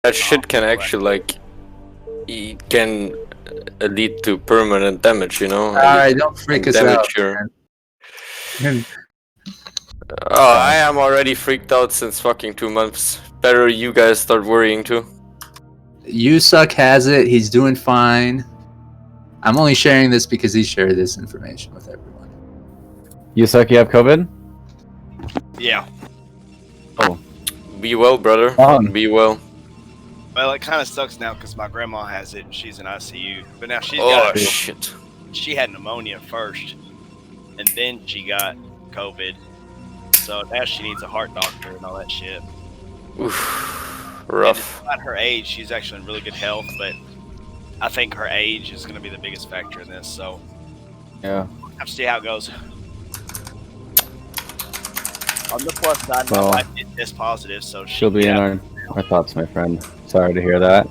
That shit can actually like it can lead to permanent damage, you know. Alright, don't freak us out. Man. Oh, I am already freaked out since fucking 2 months. Better you guys start worrying too. Yusuck has it. He's doing fine. I'm only sharing this because he shared this information with everyone. Yusuck, you have COVID? Yeah. Oh. Be well, brother. Be well. Well, it kind of sucks now because my grandma has it and she's in ICU. But now she's got it. Shit. She had pneumonia first, and then she got COVID. So now she needs a heart doctor and all that shit. Oof. Rough. Despite her age, she's actually in really good health, but I think her age is going to be the biggest factor in this. So yeah, we'll have to see how it goes. On the plus side, well, my wife did test positive, so she'll be in our thoughts, my friend. Sorry to hear that.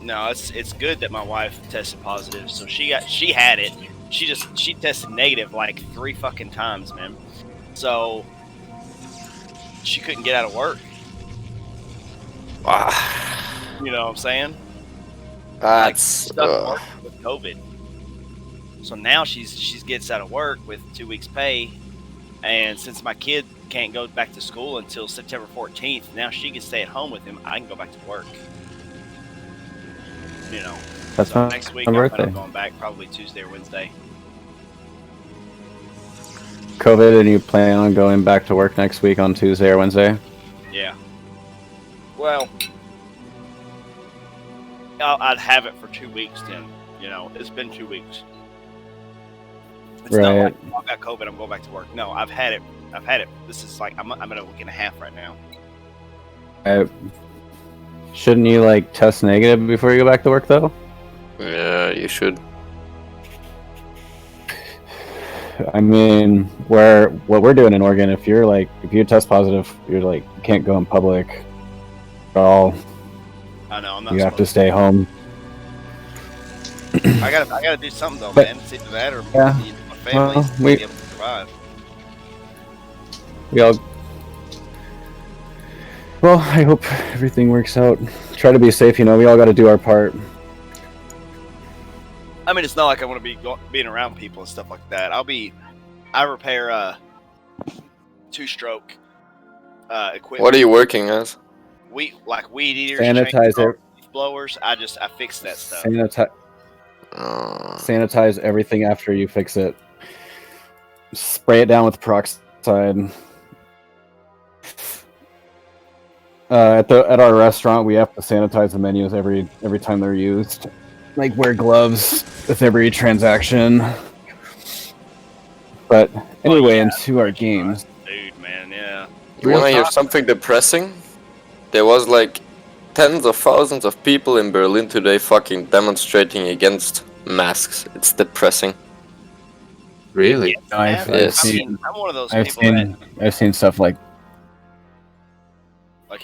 No, it's good that my wife tested positive. So she had it. She tested negative like 3 fucking times, man. So she couldn't get out of work. You know what I'm saying? That's stuck with COVID. So now she gets out of work with 2 weeks pay, and since my kid can't go back to school until September 14th, now she can stay at home with him. I can go back to work. You know. That's so my next week birthday. I'm going back probably Tuesday or Wednesday. COVID, and you plan on going back to work next week on Tuesday or Wednesday? Yeah. Well, I'd have it for 2 weeks then. You know, it's been 2 weeks. It's not like I got COVID, I'm going back to work. No, I've had it. This is like I'm at a week and a half right now. Shouldn't you like test negative before you go back to work though? Yeah, you should. I mean, what we're doing in Oregon, if you test positive, you're like you can't go in public at all. I know. I'm not. You have to stay home. I gotta do something though, man. It's either that or my family's be able to survive. Well, I hope everything works out. Try to be safe, you know. We all got to do our part. I mean, it's not like I want to be being around people and stuff like that. I repair 2-stroke equipment. What are you working as? Weed eaters, Sanitizer, blowers. I fix that stuff. Sanitize everything after you fix it. Spray it down with peroxide. At our restaurant, we have to sanitize the menus every time they're used. Like wear gloves with every transaction. But anyway, into our games. Dude, man, yeah. You wanna hear something depressing? There was like tens of thousands of people in Berlin today fucking demonstrating against masks. It's depressing. Really? Yes, I'm one of those people I've seen stuff like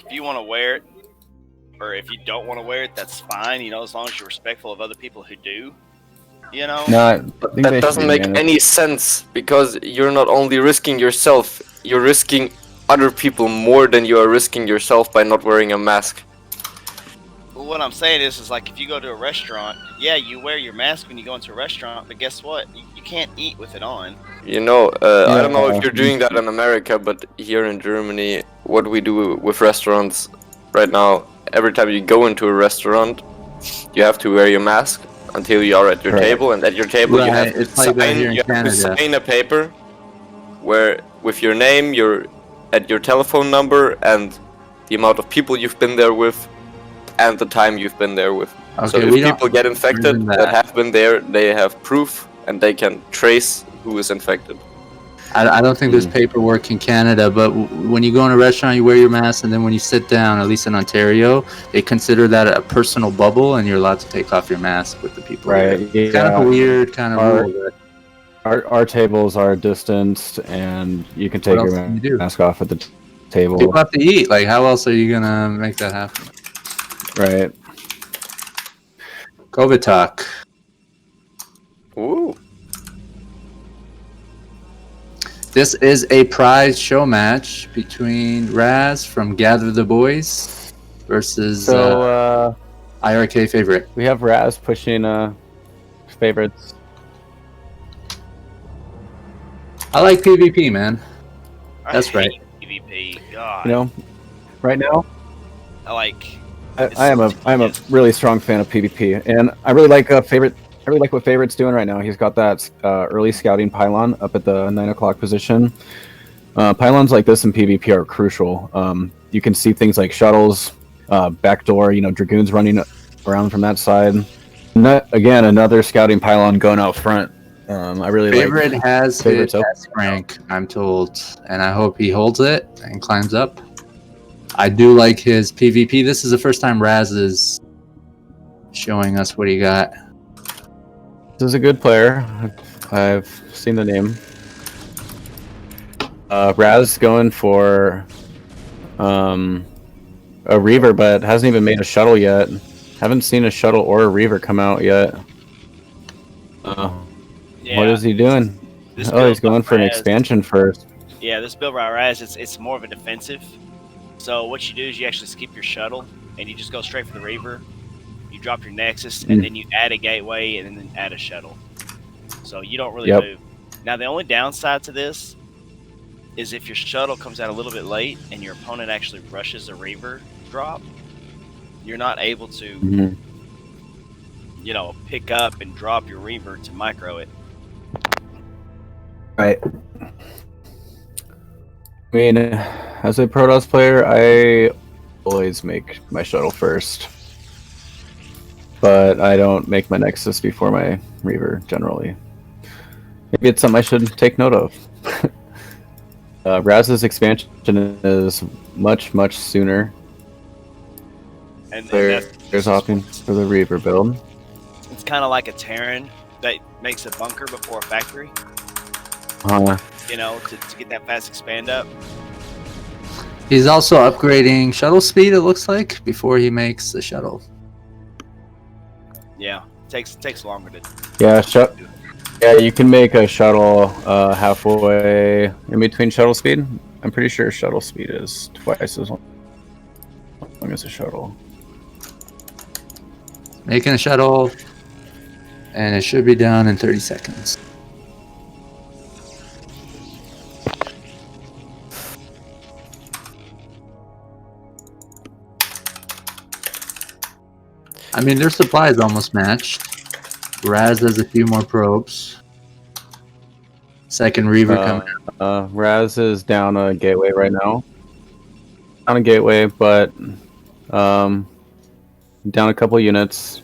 if you want to wear it, or if you don't want to wear it, that's fine. You know, as long as you're respectful of other people who do. You know. That doesn't make any sense because you're not only risking yourself, you're risking other people more than you are risking yourself by not wearing a mask. Well, what I'm saying is like if you go to a restaurant, yeah, you wear your mask when you go into a restaurant, but guess what? You can't eat with it on. You know, I don't know if you're doing that in America, but here in Germany, what we do with restaurants right now, every time you go into a restaurant, you have to wear your mask until you are at your table, and at your table you have to sign a paper where with your name, your telephone number, and the amount of people you've been there with, and the time you've been there with. Okay, so if people get infected that have been there, they have proof and they can trace who is infected. I don't think there's paperwork in Canada, but when you go in a restaurant, you wear your mask, and then when you sit down, at least in Ontario, they consider that a personal bubble, and you're allowed to take off your mask with the people. Right. It's kind of a weird kind of rule. Our tables are distanced, and you can take your mask off at the table. People have to eat. Like, how else are you gonna make that happen? Right. COVID talk. Ooh. This is a prize show match between Razz from Gather the Boys versus So IRK Favorite. we have Razz pushing favorites. I like PvP, man. That's I right. hate PvP. God. You know, right now I like. I am a really strong fan of PvP, and I really like favorite. I really like what Favorite's doing right now. He's got that early scouting pylon up at the 9 o'clock position. Pylons like this in PvP are crucial. You can see things like shuttles, backdoor, dragoons running around from that side. Again, another scouting pylon going out front. I really Favorite like has Favorite's his S rank, I'm told, and I hope he holds it and climbs up. I do like his PvP. This is the first time Razz is showing us what he got. This is a good player. I've seen the name. Razz going for a Reaver, but hasn't even made a shuttle yet. Haven't seen a shuttle or a Reaver come out yet. What is he doing? Oh, he's going for an expansion first. Yeah, this build by Razz, it's more of a defensive. So what you do is you actually skip your shuttle, and you just go straight for the Reaver. You drop your Nexus, and then you add a gateway, and then add a shuttle. So you don't really move. Now, the only downside to this is if your shuttle comes out a little bit late, and your opponent actually rushes a Reaver drop, you're not able to, pick up and drop your Reaver to micro it. Right. I mean, as a Protoss player, I always make my shuttle first. But I don't make my Nexus before my Reaver, generally. Maybe it's something I should take note of. Razz's expansion is much, much sooner. And there's opting for the Reaver build. It's kind of like a Terran that makes a bunker before a factory. To get that fast expand up. He's also upgrading shuttle speed, it looks like, before he makes the shuttle. Yeah, takes longer to. Yeah, you can make a shuttle halfway in between shuttle speed. I'm pretty sure shuttle speed is twice as long as a shuttle. Making a shuttle, and it should be done in 30 seconds. I mean, their supply is almost matched. Razz has a few more probes. Second Reaver coming out. Razz is down a gateway right now. Down a gateway, but down a couple units.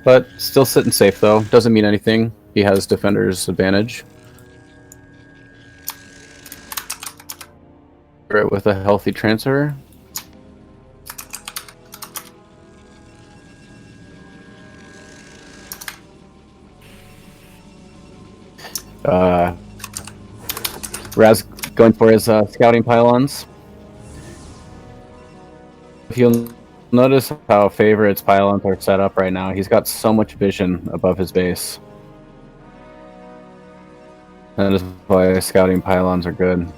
But still sitting safe, though. Doesn't mean anything. He has defender's advantage. Right, with a healthy transfer. Razz going for his scouting pylons. If you'll notice how Favorit's pylons are set up right now, he's got so much vision above his base. That is why scouting pylons are good.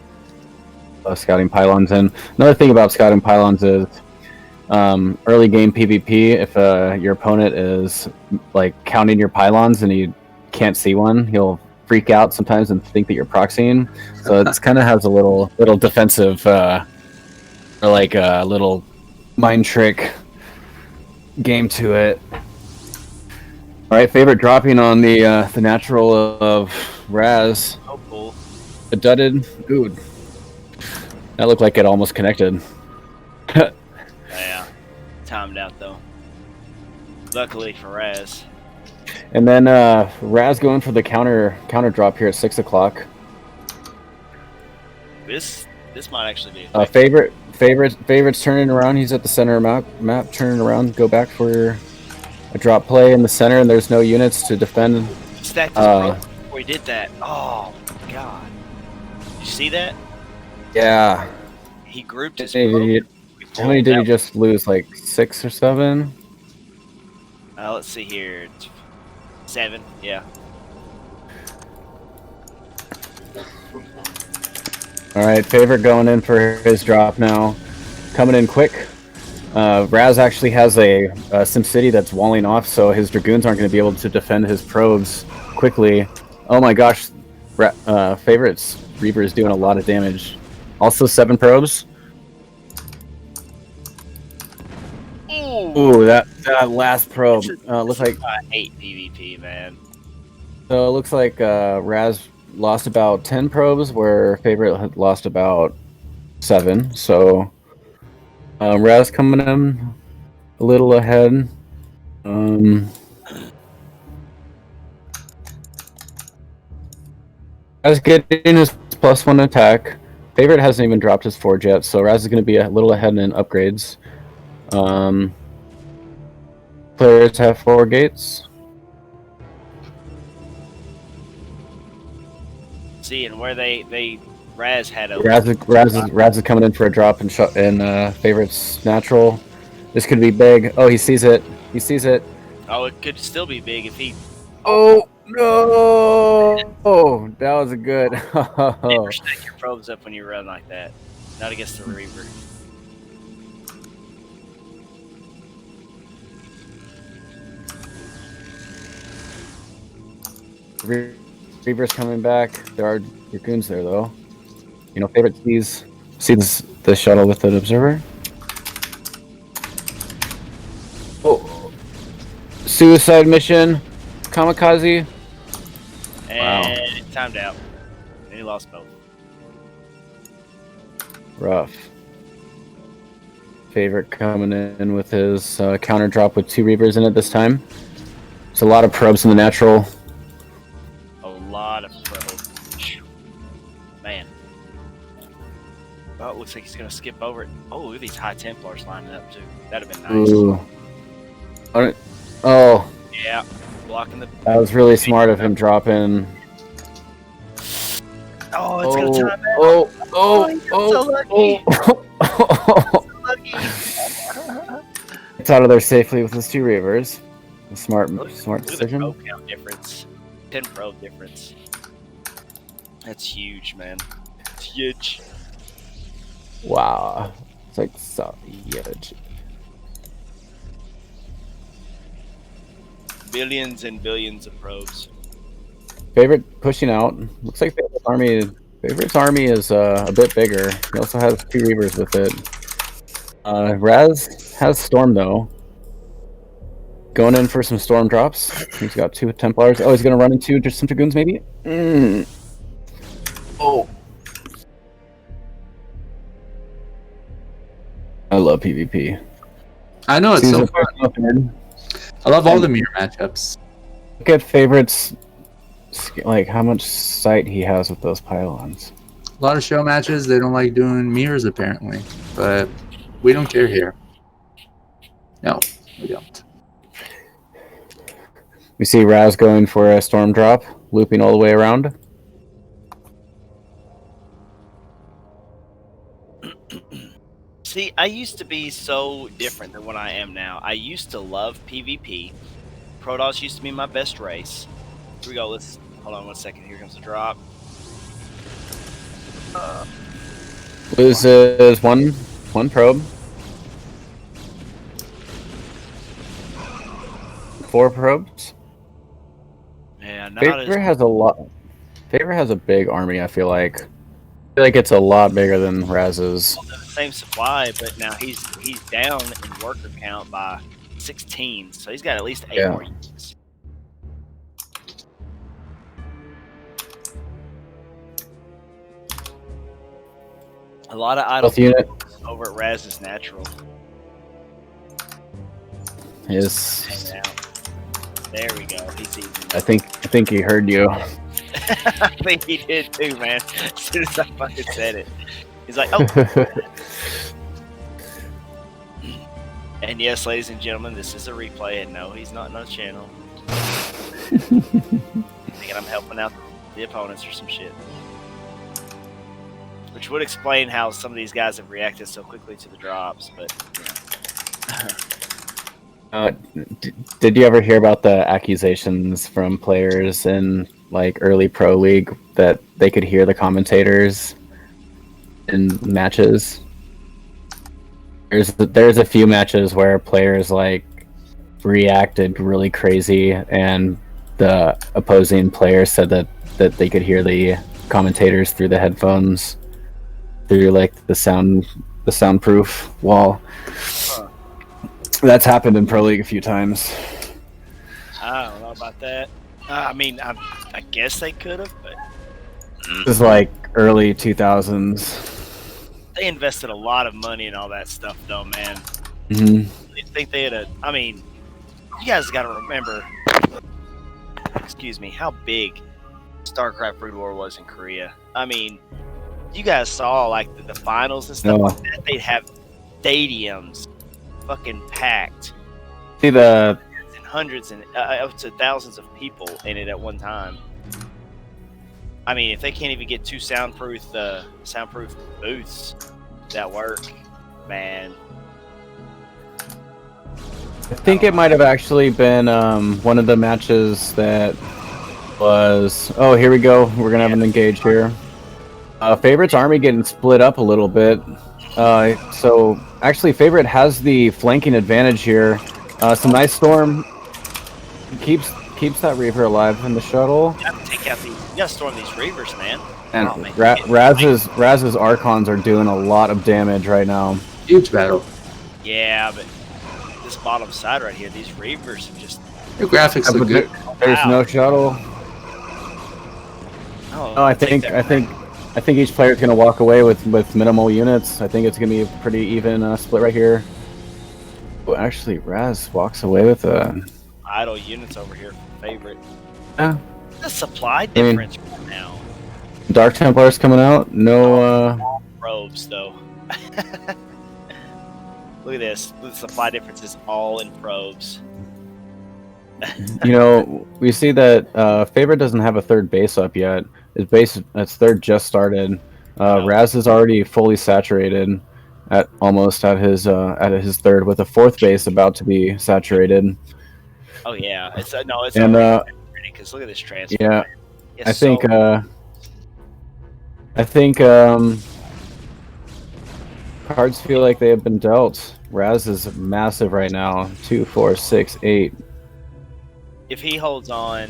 Scouting pylons, and another thing about scouting pylons is early game PvP. If your opponent is like counting your pylons and he can't see one, he'll freak out sometimes and think that you're proxying. So it's kind of has a little defensive, or like a little mind trick game to it. All right, Favorite dropping on the natural of Razz. Oh, cool. A dudded. Ooh, that looked like it almost connected. Yeah, timed out though. Luckily for Razz. And then Razz going for the counter drop here at 6 o'clock. This might actually be Favorite's turning around. He's at the center map turning around. Go back for a drop play in the center, and there's no units to defend. Stacked his before he did that. Oh my god! Did you see that? Yeah. He grouped his. How many did he just lose? Like 6 or 7? Let's see here. 7. Yeah. All right, Favorite going in for his drop now. Coming in quick. Razz actually has a SimCity that's walling off, so his Dragoons aren't going to be able to defend his probes quickly. Oh my gosh, Favorit's Reaper is doing a lot of damage. Also 7 probes. Ooh, that last probe looks like I hate PvP, man. So it looks like Razz lost about 10 probes, where Favorit had lost about 7. So Razz coming in a little ahead. Razz getting his +1 attack. Favorit hasn't even dropped his forge yet, so Razz is going to be a little ahead in upgrades. Players have 4 gates. See, and where they Razz had a Razz is coming in for a drop in Favorit's natural. This could be big. Oh, he sees it. He sees it. Oh, it could still be big if he. Oh no! Oh, that was a good. Never stack your probes up when you run like that. Not against the Reaper. Reaper's coming back. There are Dragoons there though. You know, Favorit sees the shuttle with an observer. Oh, suicide mission, kamikaze. And it timed out. And he lost both. Rough. Favorit coming in with his counter drop with 2 Reapers in it this time. It's a lot of probes in the natural. A lot of probes. Man. Oh, it looks like he's gonna skip over it. Oh, look at these high Templars lining up too. That'd have been nice. Ooh. Oh. Yeah. Blocking the. That was really smart of him dropping. Oh, it's gonna time out. So lucky. It's out of there safely with his 2 Reavers. A smart Look decision. at the probe count difference. 10 probe difference. That's huge, man. It's huge. Wow. It's like so huge. Billions and billions of probes. Favorit pushing out. Looks like Favorit's army is a bit bigger. He also has 2 Reavers with it. Razz has Storm though. Going in for some Storm drops. He's got 2 Templars. Oh, he's gonna run into just some Dragoons maybe? Oh. I love PvP. I know it's so fun. I love all the mirror matchups. Look at Favorit's, like, how much sight he has with those pylons. A lot of show matches, they don't like doing mirrors apparently, but we don't care here. No, we don't. We see Razz going for a Storm drop, looping all the way around. See, I used to be so different than what I am now. I used to love PvP. Protoss used to be my best race. Here we go. Let's hold on 1 second. Here comes the drop. Loses one probe. 4 probes. Yeah, not Favorit has a lot. Favorit has a big army. I feel like it's a lot bigger than Razz's. the same supply, but now he's down in worker count by 16, so he's got at least 8 more units. A lot of idle unit over at Razz's natural. is. There we go. He's easy. I think he heard you. I think he did too, man. As soon as I fucking said it, he's like, "Oh." And yes, ladies and gentlemen, this is a replay, and no, he's not on the channel. Thinking I'm helping out the opponents or some shit. Which would explain how some of these guys have reacted so quickly to the drops, but did you ever hear about the accusations from players in like early pro league that they could hear the commentators in matches? There's a few matches where players like reacted really crazy, and the opposing player said that they could hear the commentators through the headphones, through like the soundproof wall. That's happened in Pro League a few times. I don't know about that. I mean, I guess they could have, but This is like early 2000s. they invested a lot of money in all that stuff, though, man. Mm-hmm. You think they had I mean, you guys got to remember, excuse me, how big StarCraft Brood War was in Korea. I mean, you guys saw like the finals and stuff like that. They'd have stadiums fucking packed. See the Hundreds and up to thousands of people in it at one time. I mean, if they can't even get two soundproof booths that work, man. I think it might have actually been one of the matches that was. Oh, here we go. We're gonna have an engage here. Favorit's army getting split up a little bit. So actually, Favorit has the flanking advantage here. Some nice storm keeps that Reaver alive in the shuttle. You gotta take out you gotta storm these Reavers, man. And Oh, man. Razz's Archons are doing a lot of damage right now. Huge battle. Yeah, but this bottom side right here, these Reavers have just. Your graphics look good. There's no shuttle. Oh, No, I think each player is going to walk away with minimal units. I think it's going to be a pretty even split right here. Oh, actually, Razz walks away with a idle units over here from Favorit. Yeah. The supply difference right now. Dark Templars coming out. No. Probes though. Look at this. The supply difference is all in probes. You know, we see that Favorit doesn't have a third base up yet. Its third just started. Razz is already fully saturated almost at his third, with a fourth base about to be saturated. Oh yeah, it's because look at this transfer. Yeah, It's I think cards feel like they have been dealt. Razz is massive right now. 2, 4, 6, 8. If he holds on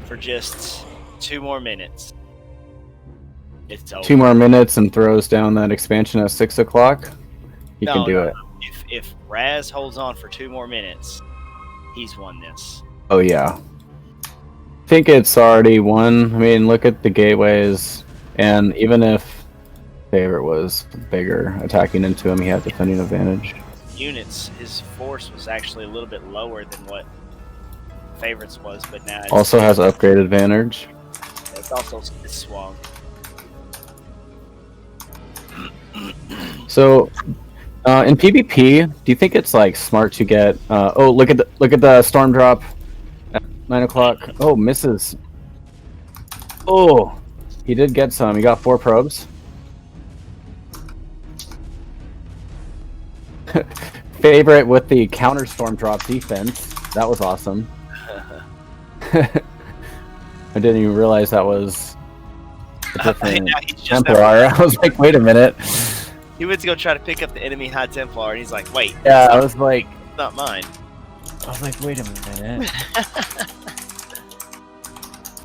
for just 2 more minutes, it's over. 2 more minutes and throws down that expansion at 6 o'clock. He can do it. If Razz holds on for 2 more minutes, he's won this. Oh yeah. I think it's already won. I mean, look at the gateways, and even if Favorit was bigger attacking into him, he had defending advantage. Units, his force was actually a little bit lower than what Favorit's was, but now it's Also has upgrade advantage. It's also swung. So, in PvP, do you think it's like smart to get? Oh, look at the storm drop at 9 o'clock. Oh, misses. Oh, he did get some. He got 4 probes. Favorit with the counter storm drop defense. That was awesome. I didn't even realize that was a different Templar. I was like, wait a minute. He went to go try to pick up the enemy High Templar, and he's like, wait. Yeah, I was like, it's not mine. I was like, wait a minute.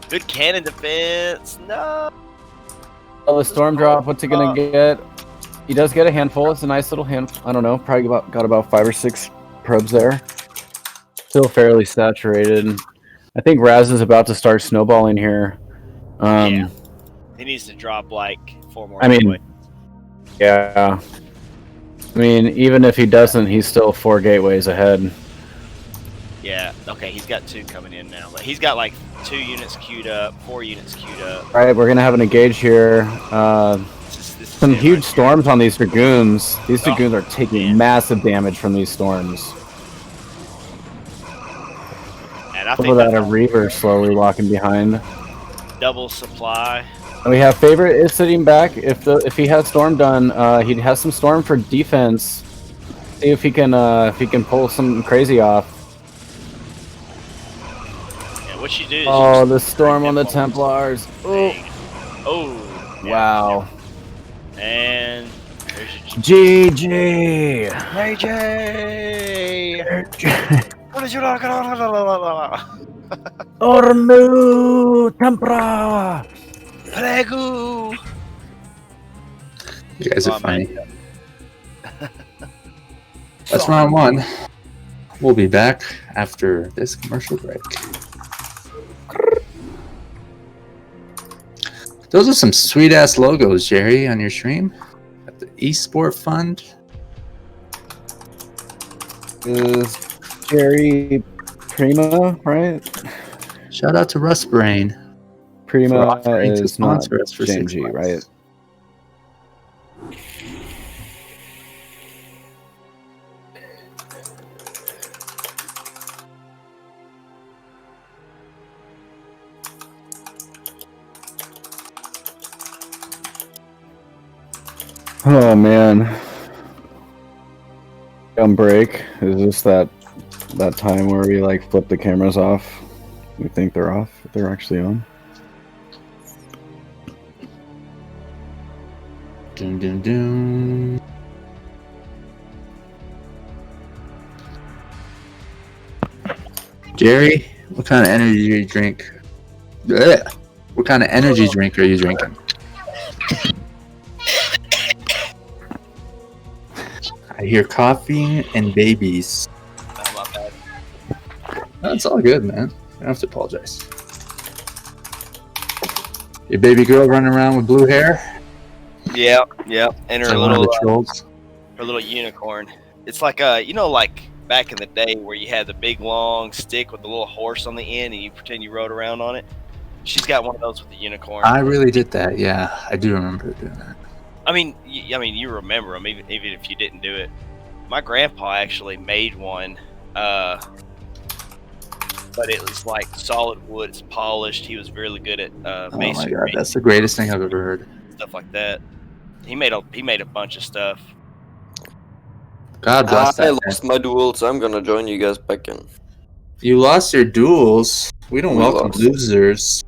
Good cannon defense. No. Oh, the storm drop. What's he gonna get? He does get a handful. It's a nice little hand. I don't know. Probably got about 5 or 6 probes there. Still fairly saturated. I think Razz is about to start snowballing here. Yeah. He needs to drop like 4 more. I mean, yeah. I mean, even if he doesn't, he's still 4 gateways ahead. Yeah. Okay, he's got 2 coming in now. He's got like 2 units queued up, 4 units queued up. All right, we're gonna have an engage here. Some huge storms on these Dragoons. These Dragoons are taking massive damage from these storms. And I Over think that, a Reaver slowly walking behind. Double supply. And we have Favorit is sitting back. If he has storm done, he has some storm for defense. See if he can pull some crazy off. Yeah, what you do is Oh, the storm on the Templars. Oh, oh, wow. And there's your GG. AJ. Ormu tempra. Pregu. You guys are Oh, funny. man. That's round one. We'll be back after this commercial break. Those are some sweet ass logos, Jerry, on your stream. Got the Esport Fund. Is Jerry Prima, right? Shout out to Russ Brain for Prima offering to is not sponsor us for 6 JMG, months. right? Oh man. On break. Is this that time where we like flip the cameras off? We think they're off, but they're actually on. Doom, doom, doom. Jerry, what kind of energy do you drink? Ugh. What kind of energy drink are you drinking? I hear coffee and babies. Oh, my bad. That's all good, man. You don't have to apologize. Your baby girl running around with blue hair? Yeah, and her Like one of little the trolls? her little unicorn. It's like like back in the day where you had the big long stick with the little horse on the end and you pretend you rode around on it. She's got one of those with the unicorn. I really did that, yeah. I do remember doing that. I mean, you remember them even if you didn't do it. My grandpa actually made one, but it was like solid wood. It's polished. He was really good at Oh my masonry, god, that's the greatest thing I've ever heard. stuff like that. He made a bunch of stuff. God bless I that. lost my duel, so I'm gonna join you guys back in. You lost your duels. We don't We welcome lost. losers.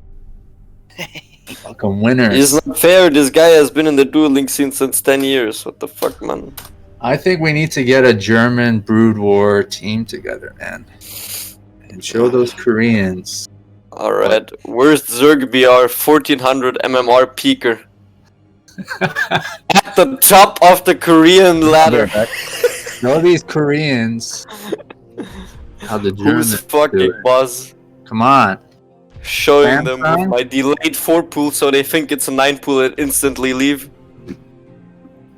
Welcome winners. It's not fair. This guy has been in the dueling scene since 10 years. What the fuck, man? I think we need to get a German Brood War team together, man. And show those Koreans. Alright. Where's Zerg BR 1400 MMR peaker? At the top of the Korean ladder. Show these Koreans how the Germans Who's do fucking it. boss? Come on. Showing them with Samsung? my delayed 4 pool so they think it's a 9 pool and instantly leave.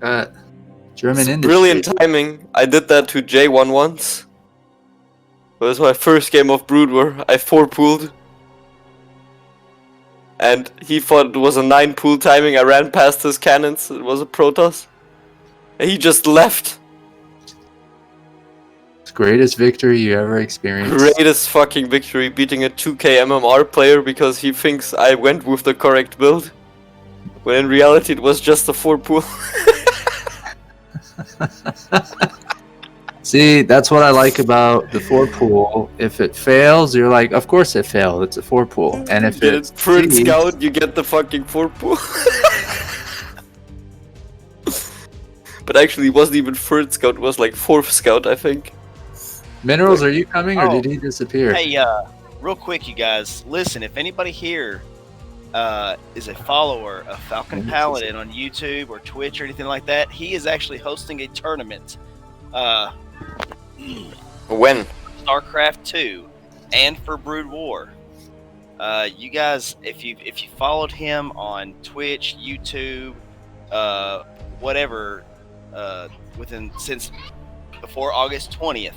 German It's industry. brilliant timing. I did that to J1 once. It was my first game of Brood War. I 4 pooled. And he thought it was a 9 pool timing. I ran past his cannons. It was a Protoss. And he just left. Greatest victory you ever experienced. Greatest fucking victory, beating a 2k MMR player because he thinks I went with the correct build. When in reality it was just a 4 pool. See, that's what I like about the 4 pool. If it fails, you're like, of course it failed. It's a 4 pool. And if Get it's it third succeeds- scout, you get the fucking 4 pool. But actually it wasn't even third scout, it was like 4th scout, I think. Minerals, are you coming or Oh. did he disappear? Hey, real quick, you guys, listen. If anybody here is a follower of Falcon Paladin on YouTube or Twitch or anything like that, he is actually hosting a tournament. When? StarCraft 2 and for Brood War. You guys, if you followed him on Twitch, YouTube, whatever, since before August 20th,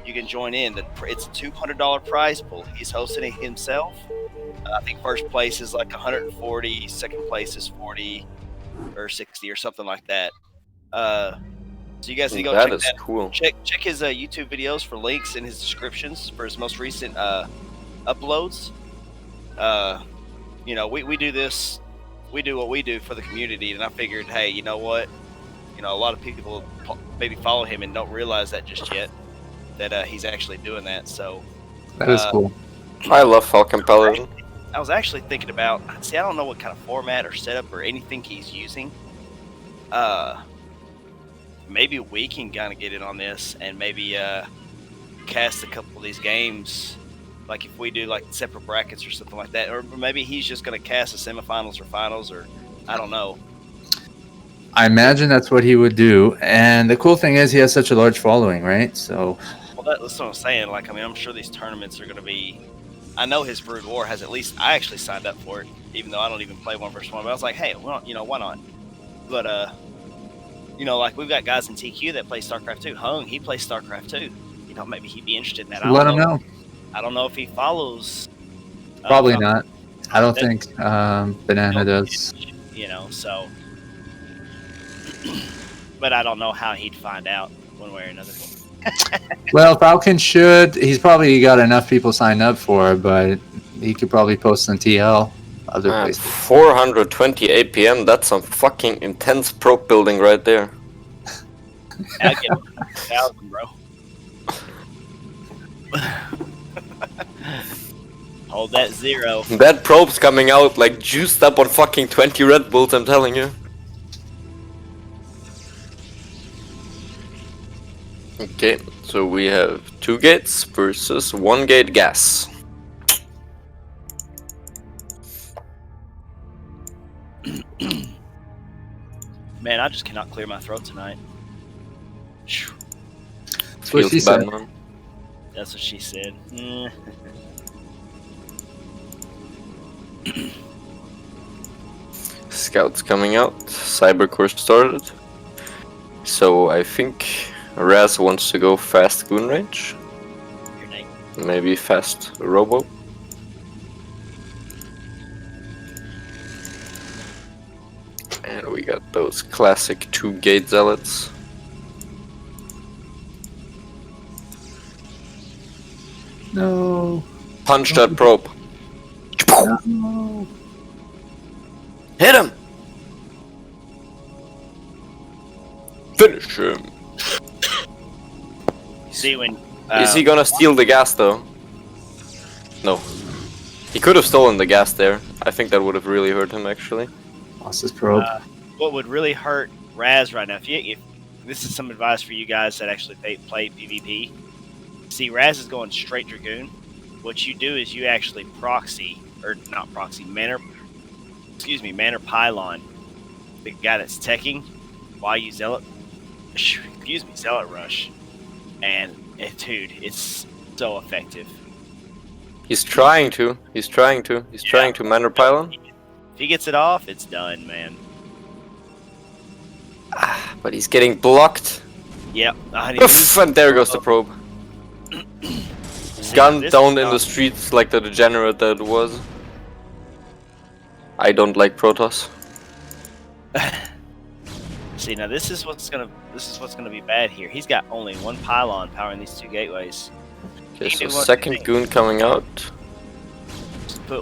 you can join in. It's a $200 prize pool. He's hosting it himself. I think first place is like 140, second place is 40 or 60 or something like that. So you guys can go That check is that. cool. Check his YouTube videos for links in his descriptions for his most recent uploads. We do this. We do what we do for the community, and I figured, hey, you know what? A lot of people maybe follow him and don't realize that just yet, that he's actually doing that. So That is cool. I love Falcon Paladin. I was actually thinking about, I don't know what kind of format or setup or anything he's using. maybe we can kind of get in on this and maybe cast a couple of these games. Like if we do like separate brackets or something like that, or maybe he's just going to cast the semifinals or finals, or I don't know. I imagine that's what he would do. And the cool thing is he has such a large following, right? So, well, that's what I'm saying. Like, I mean, I'm sure these tournaments are going to be. I know his Brood War has at least. I actually signed up for it, even though I don't even play 1v1. But I was like, hey, well, why not? But like we've got guys in TQ that play StarCraft 2. Hung, he plays StarCraft 2. Maybe he'd be interested in that. let him know. I don't know if he follows. Probably not. I don't think Banana does. So. But I don't know how he'd find out one way or another. Well, Falcon should. He's probably got enough people signed up for it, but he could probably post on TL. Other places. 420 APM, that's some fucking intense probe building right there. I get 1,000, bro. Hold that 0. That probe's coming out like juiced up on fucking 20 Red Bulls, I'm telling you. Okay, so we have 2 gates versus 1 gate gas. Man, I just cannot clear my throat tonight. What she said. Man. That's what she said. Scouts coming out, Cybercore started. So I think Razz wants to go fast goon range. Maybe fast robo. And we got those classic 2 gate zealots. No. Punch that probe. No. Hit him! Finish him. See when Is he gonna steal the gas though? No. He could have stolen the gas there. I think that would have really hurt him actually. Lost his probe. What would really hurt Razz right now? If this is some advice for you guys that actually play PvP. See, Razz is going straight Dragoon. What you do is you actually proxy, or not proxy, Manor Pylon, the guy that's teching, while you Zealot Rush. And, dude, it's so effective. He's trying to Manor Pylon. If he gets it off, it's done, man. But he's getting blocked. Yep. Oof, and there goes the probe. Gunned down in the streets like the degenerate that it was. I don't like Protoss. See, now this is what's gonna be bad here. He's got only 1 pylon powering these 2 gateways. Okay, so second goon coming out.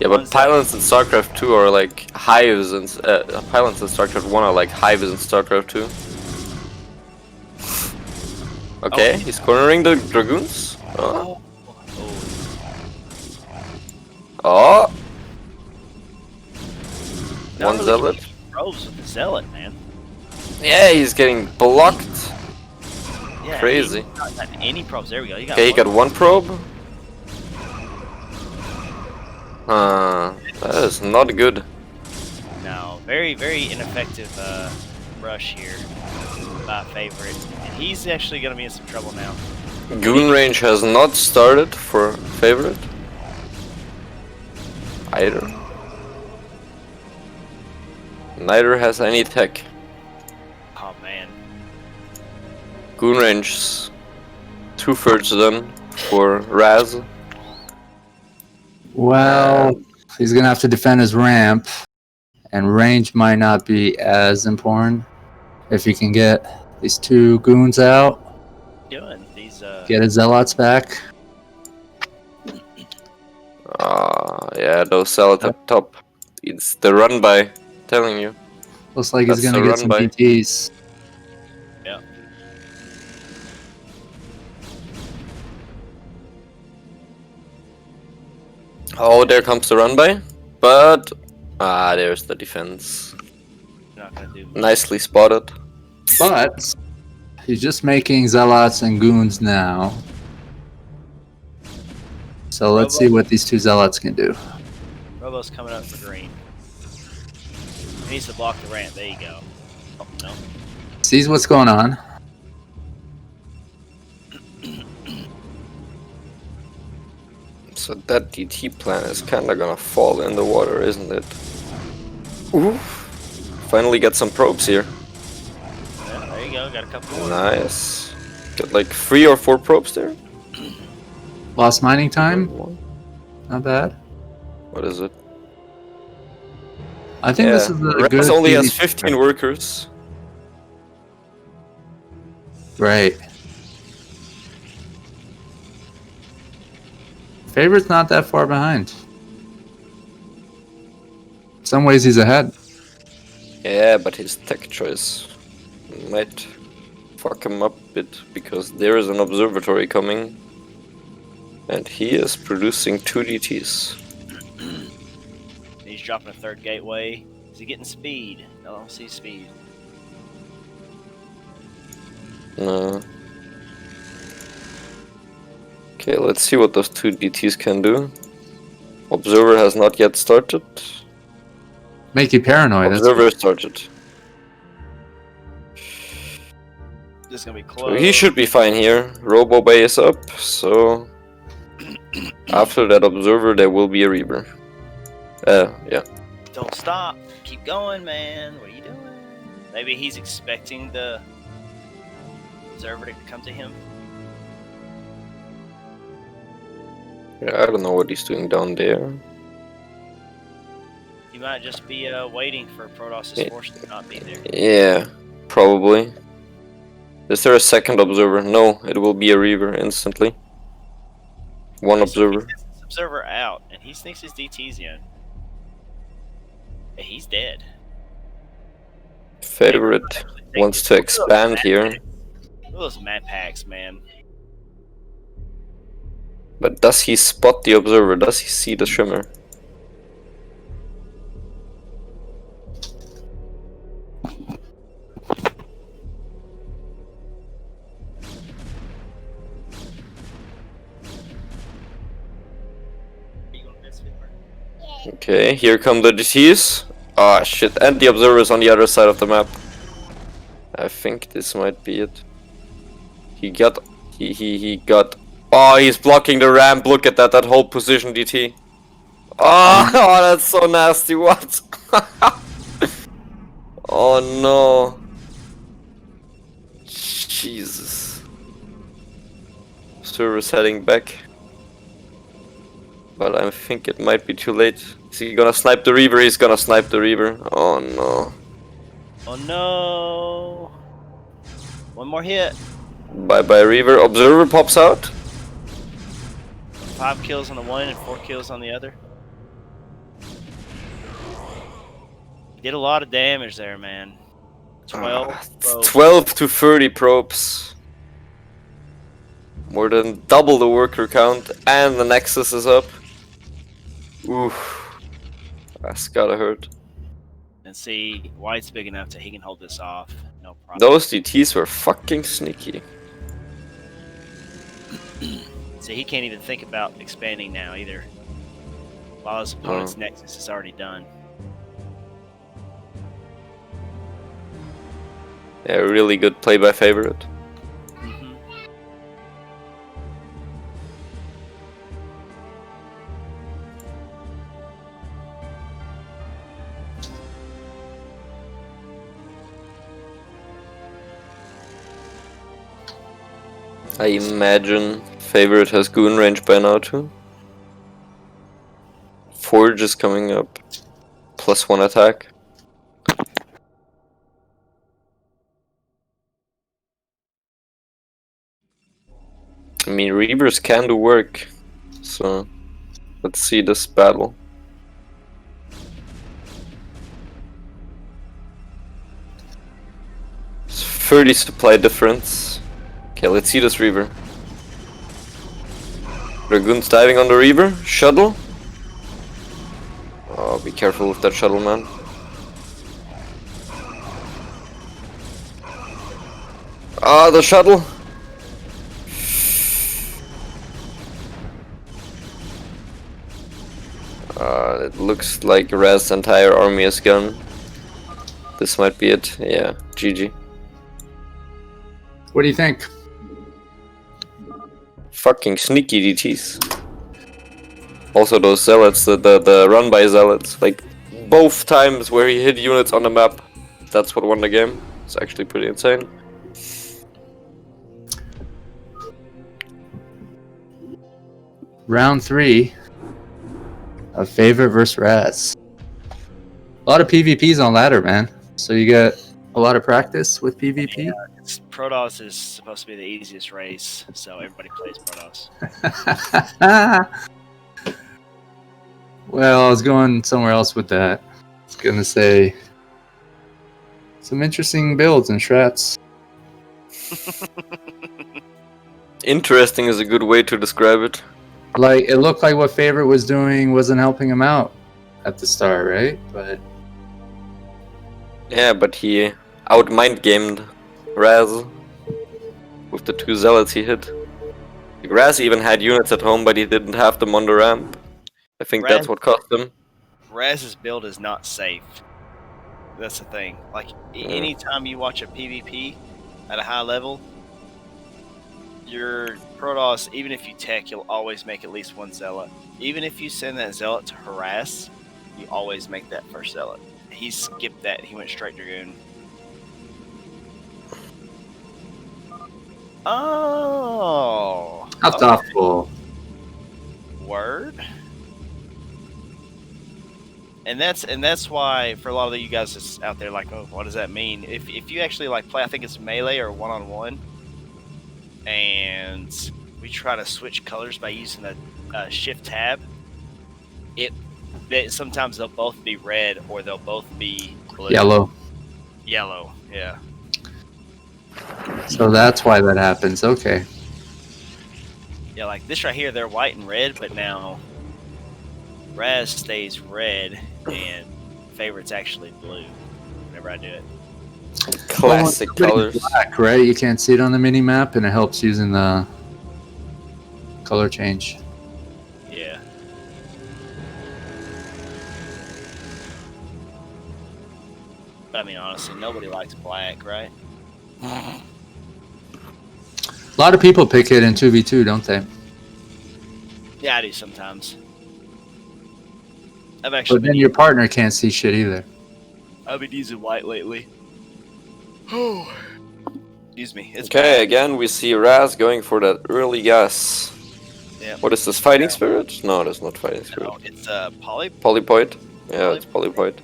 Yeah, but pylons in StarCraft 2 are like hives, and pylons in StarCraft 1 are like hives in StarCraft 2. Okay, he's cornering the dragoons. Oh. One zealot. Probes with the zealot, man. Yeah, he's getting blocked. Yeah, crazy. Not any probes. There we go. Okay, he got 1 probe. That is not good. No, very, very ineffective rush here by Favorit. And he's actually going to be in some trouble now. Goon range has not started for Favorit. Either. Neither has any tech. Oh man. Goon range 2/3 done for Razz. Well, he's gonna have to defend his ramp, and range might not be as important if he can get these 2 goons out. Doing these get his zealots back. Yeah, those zealots up top. It's the run by, telling you. Looks like he's gonna get some PTs. Yeah. Oh, there comes the run by. But there's the defense. Not gonna do much. Nicely spotted. But He's just making zealots and goons now. So let's see what these two zealots can do. Robo's coming up for green. He needs to block the ramp. There you go. Oh, no. Sees what's going on. So that DT plan is kinda gonna fall in the water, isn't it? Ooh. Finally get some probes here. Yeah, there you go. Got a couple more. Nice. Got like 3 or 4 probes there. Lost mining time. Not bad. What is it? I think this is a good. Razz only has PvP 15 workers. Right. Favorit's not that far behind. In some ways, he's ahead. Yeah, but his tech choice might fuck him up a bit because there is an observatory coming and he is producing 2 DTs. He's dropping a third gateway. Is he getting speed? No, I don't see speed. No. Okay, let's see what those 2 DTs can do. Observer has not yet started. Make you paranoid. Observer started. This is gonna be So close. he should be fine here. Robo Bay is up, so after that observer there will be a Reaver. Yeah. Don't stop. Keep going, man. What are you doing? Maybe he's expecting the observer to come to him. Yeah, I don't know what he's doing down there. He might just be waiting for Protoss's force to not be there. Yeah, probably. Is there a second observer? No, it will be a Reaver instantly. One observer. He gets this observer out, and he sneaks his DTs in. And he's dead. Favorit wants to expand here. Look at those map packs, man. But does he spot the observer? Does he see the shimmer? Okay, here come the DTs. Ah, shit, and the observers on the other side of the map. I think this might be it. He got... He got... Oh, he's blocking the ramp. Look at that whole position DT. Oh, that's so nasty. What? Oh no. Jesus. Server's heading back. But I think it might be too late. Is he gonna snipe the Reaver? He's gonna snipe the Reaver. Oh no. Oh no. One more hit. Bye bye Reaver. Observer pops out. 5 kills on the one and 4 kills on the other. Did a lot of damage there, man. 12. 12 to 30 probes. More than double the worker count, and the Nexus is up. Oof. That's gotta hurt. And see, White's big enough that he can hold this off. No problem. Those DTs were fucking sneaky. See, he can't even think about expanding now either. While his opponent's Nexus is already done. Yeah, really good play by Favorit. I imagine Favorit has goon range by now too. Forge is coming up. +1 attack. I mean, Reavers can do work. So, let's see this battle. It's 30 supply difference. Okay, let's see this Reaver. Dragoon's diving on the Reaver. Shuttle. Oh, be careful with that shuttle, man. Ah, the shuttle. It looks like Razz's entire army is gone. This might be it. Yeah, GG. What do you think? Fucking sneaky DTs. Also those zealots, the run by zealots, like both times where he hit units on the map, that's what won the game. It's actually pretty insane. Round 3 of Favorit versus Razz. A lot of PvPs on ladder, man. So you got a lot of practice with PvP. Yeah, Protoss is supposed to be the easiest race, so everybody plays Protoss. Well, I was going somewhere else with that. I was gonna say some interesting builds and strats. Interesting is a good way to describe it. Like, it looked like what Favorit was doing wasn't helping him out at the start, right? But yeah, but he out mind gamed Razz with the 2 zealots he hit. Like, Razz even had units at home, but he didn't have them on the ramp. I think that's what cost him. Razz's build is not safe. That's the thing. Like, anytime you watch a PvP at a high level, your Protoss, even if you tech, you'll always make at least 1 zealot. Even if you send that zealot to harass, you always make that first zealot. He skipped that. He went straight Dragoon. Oh. how thoughtful. Word. And that's why for a lot of you guys that's out there, like, oh, what does that mean? If you actually like play, I think it's melee or 1-on-1, and we try to switch colors by using the shift tab. Sometimes they'll both be red or they'll both be blue. Yellow. Yellow, yeah. So that's why that happens. Okay. Yeah, like this right here, they're white and red, but now Razz stays red and Favorit's actually blue whenever I do it. Classic Well, it's colors. black, right? You can't see it on the mini map, and it helps using the color change. Yeah. But I mean, honestly, nobody likes black, right? A lot of people pick it in 2v2, don't they? Yeah, I do sometimes. I've actually But then your partner can't see shit either. I've been using white lately. Excuse me. It's Okay, bad. again we see Razz going for that early gas. Yeah. What is this, Fighting Spirit? No, that's not Fighting Spirit. No, it's poly. Polypoid? Yeah, it's Polypoid.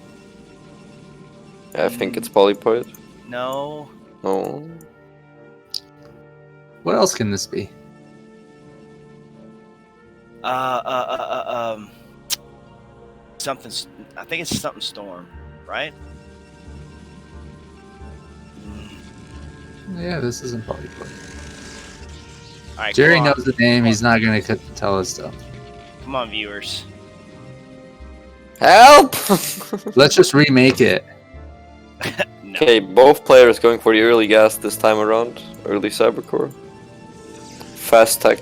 Yeah, I think it's Polypoid. No. No. What else can this be? Something. I think it's something storm, right? Yeah, this isn't Polypoid. All right. Jerry come on. knows the name. He's not going to tell us stuff. Come on, viewers. Help! Let's just remake it. No. Okay, both players going for the early gas this time around. Early Cybercore. Fast tech.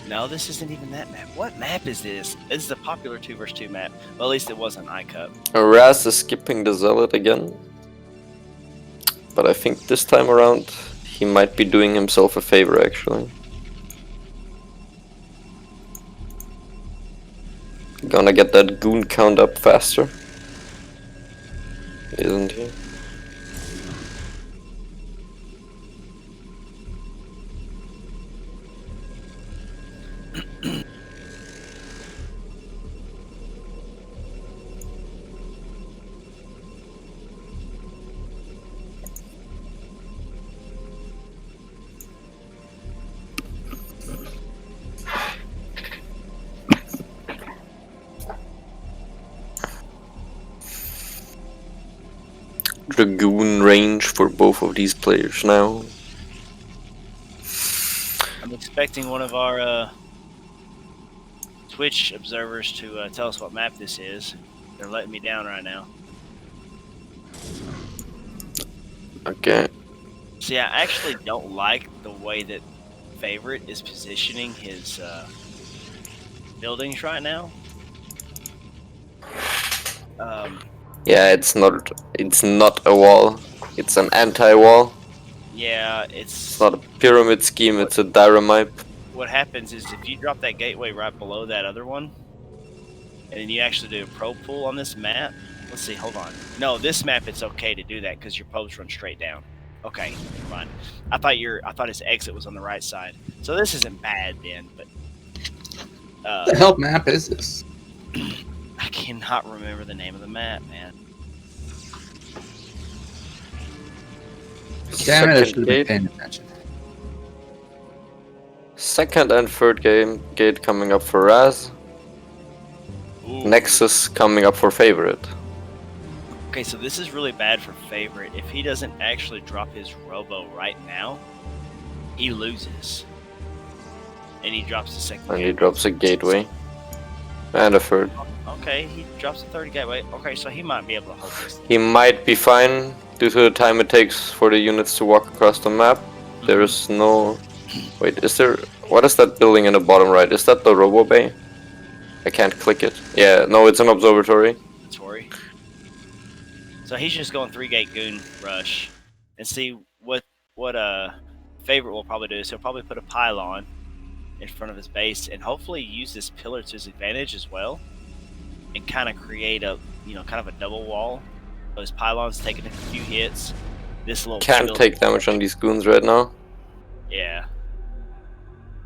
No, this isn't even that map. What map is this? This is a popular 2 vs 2 map. Well, at least it wasn't iCup. Razz is skipping the Zealot again. But I think this time around he might be doing himself a favor actually. Gonna get that goon count up faster. Isn't he? Dragoon range for both of these players now. I'm expecting one of our Twitch observers to tell us what map this is. They're letting me down right now. Okay. See, I actually don't like the way that Favorit is positioning his buildings right now. Yeah, it's not a wall. It's an anti-wall. Yeah, It's not a pyramid scheme. It's a dynamite. what happens is if you drop that gateway right below that other one, and then you actually do a probe pull on this map. Let's see, hold on. No, this map it's okay to do that because your probes run straight down. Okay, never mind. I thought his exit was on the right side. So this isn't bad then, but What the hell map is this? I cannot remember the name of the map, man. Damn it, I should Second have been gate. paying attention. Second and third gate coming up for Razz. Ooh. Nexus coming up for Favorit. Okay, so this is really bad for Favorit. If he doesn't actually drop his robo right now, he loses. And he drops the second And gateway. he drops a gateway. And a third. Okay, he drops the third gateway. Okay, so he might be able to hold this. He might be fine due to the time it takes for the units to walk across the map. There is no... Wait, is there... What is that building in the bottom right? Is that the Robo Bay? I can't click it. Yeah, no, it's an observatory. Tory. So he's just going 3-gate goon rush. And see what Favorit will probably do is he'll probably put a pylon in front of his base and hopefully use this pillar to his advantage as well. And kind of create a, kind of a double wall. So his pylon's taking a few hits. This little Can't building- take damage on these goons right now. Yeah.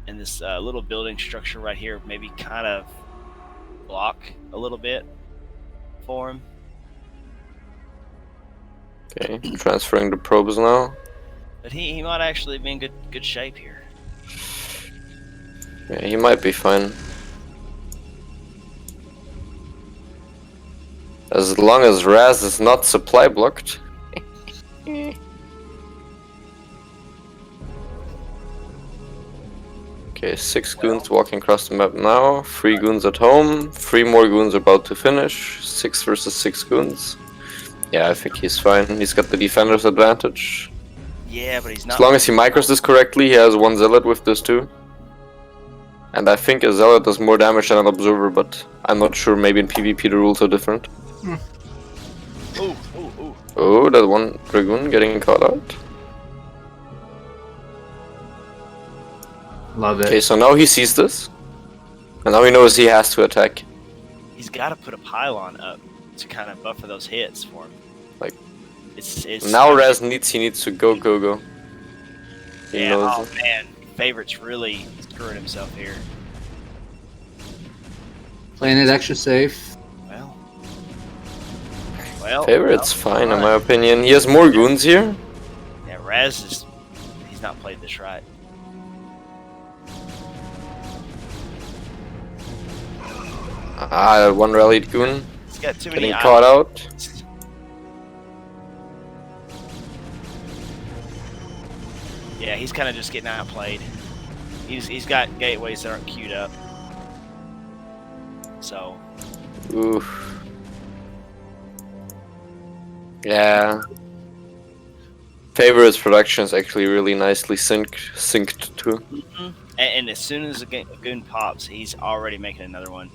And this little building structure right here maybe kind of block a little bit for him. Okay, transferring the probes now. But he might actually be in good shape here. Yeah, he might be fine. As long as Razz is not supply blocked. Okay, 6 goons walking across the map now. 3 goons at home. 3 more goons about to finish. 6 versus 6 goons. Yeah, I think he's fine. He's got the defender's advantage. Yeah, but he's not. As long as he micros this correctly, he has 1 zealot with this too. And I think a zealot does more damage than an observer, but I'm not sure. Maybe in PvP the rules are different. Ooh. Oh, that one dragoon getting caught out. Love it. Okay, so now he sees this. And now he knows he has to attack. He's got to put a pylon up to kind of buffer those hits for him. Like, it's now Razz needs to go. He Yeah, knows oh it. man, Favorit's really screwing himself here. Playing it extra safe. Well, Favorit's fine in my opinion. He has more goons here. Yeah, Razz he's not played this right. Ah, 1 rallied goon. He's got too many Getting caught out. Yeah, he's kind of just getting outplayed. He's got gateways that aren't queued up. So. Oof. Yeah. Favorit's production is actually really nicely synced too. And as soon as a goon pops, he's already making another one.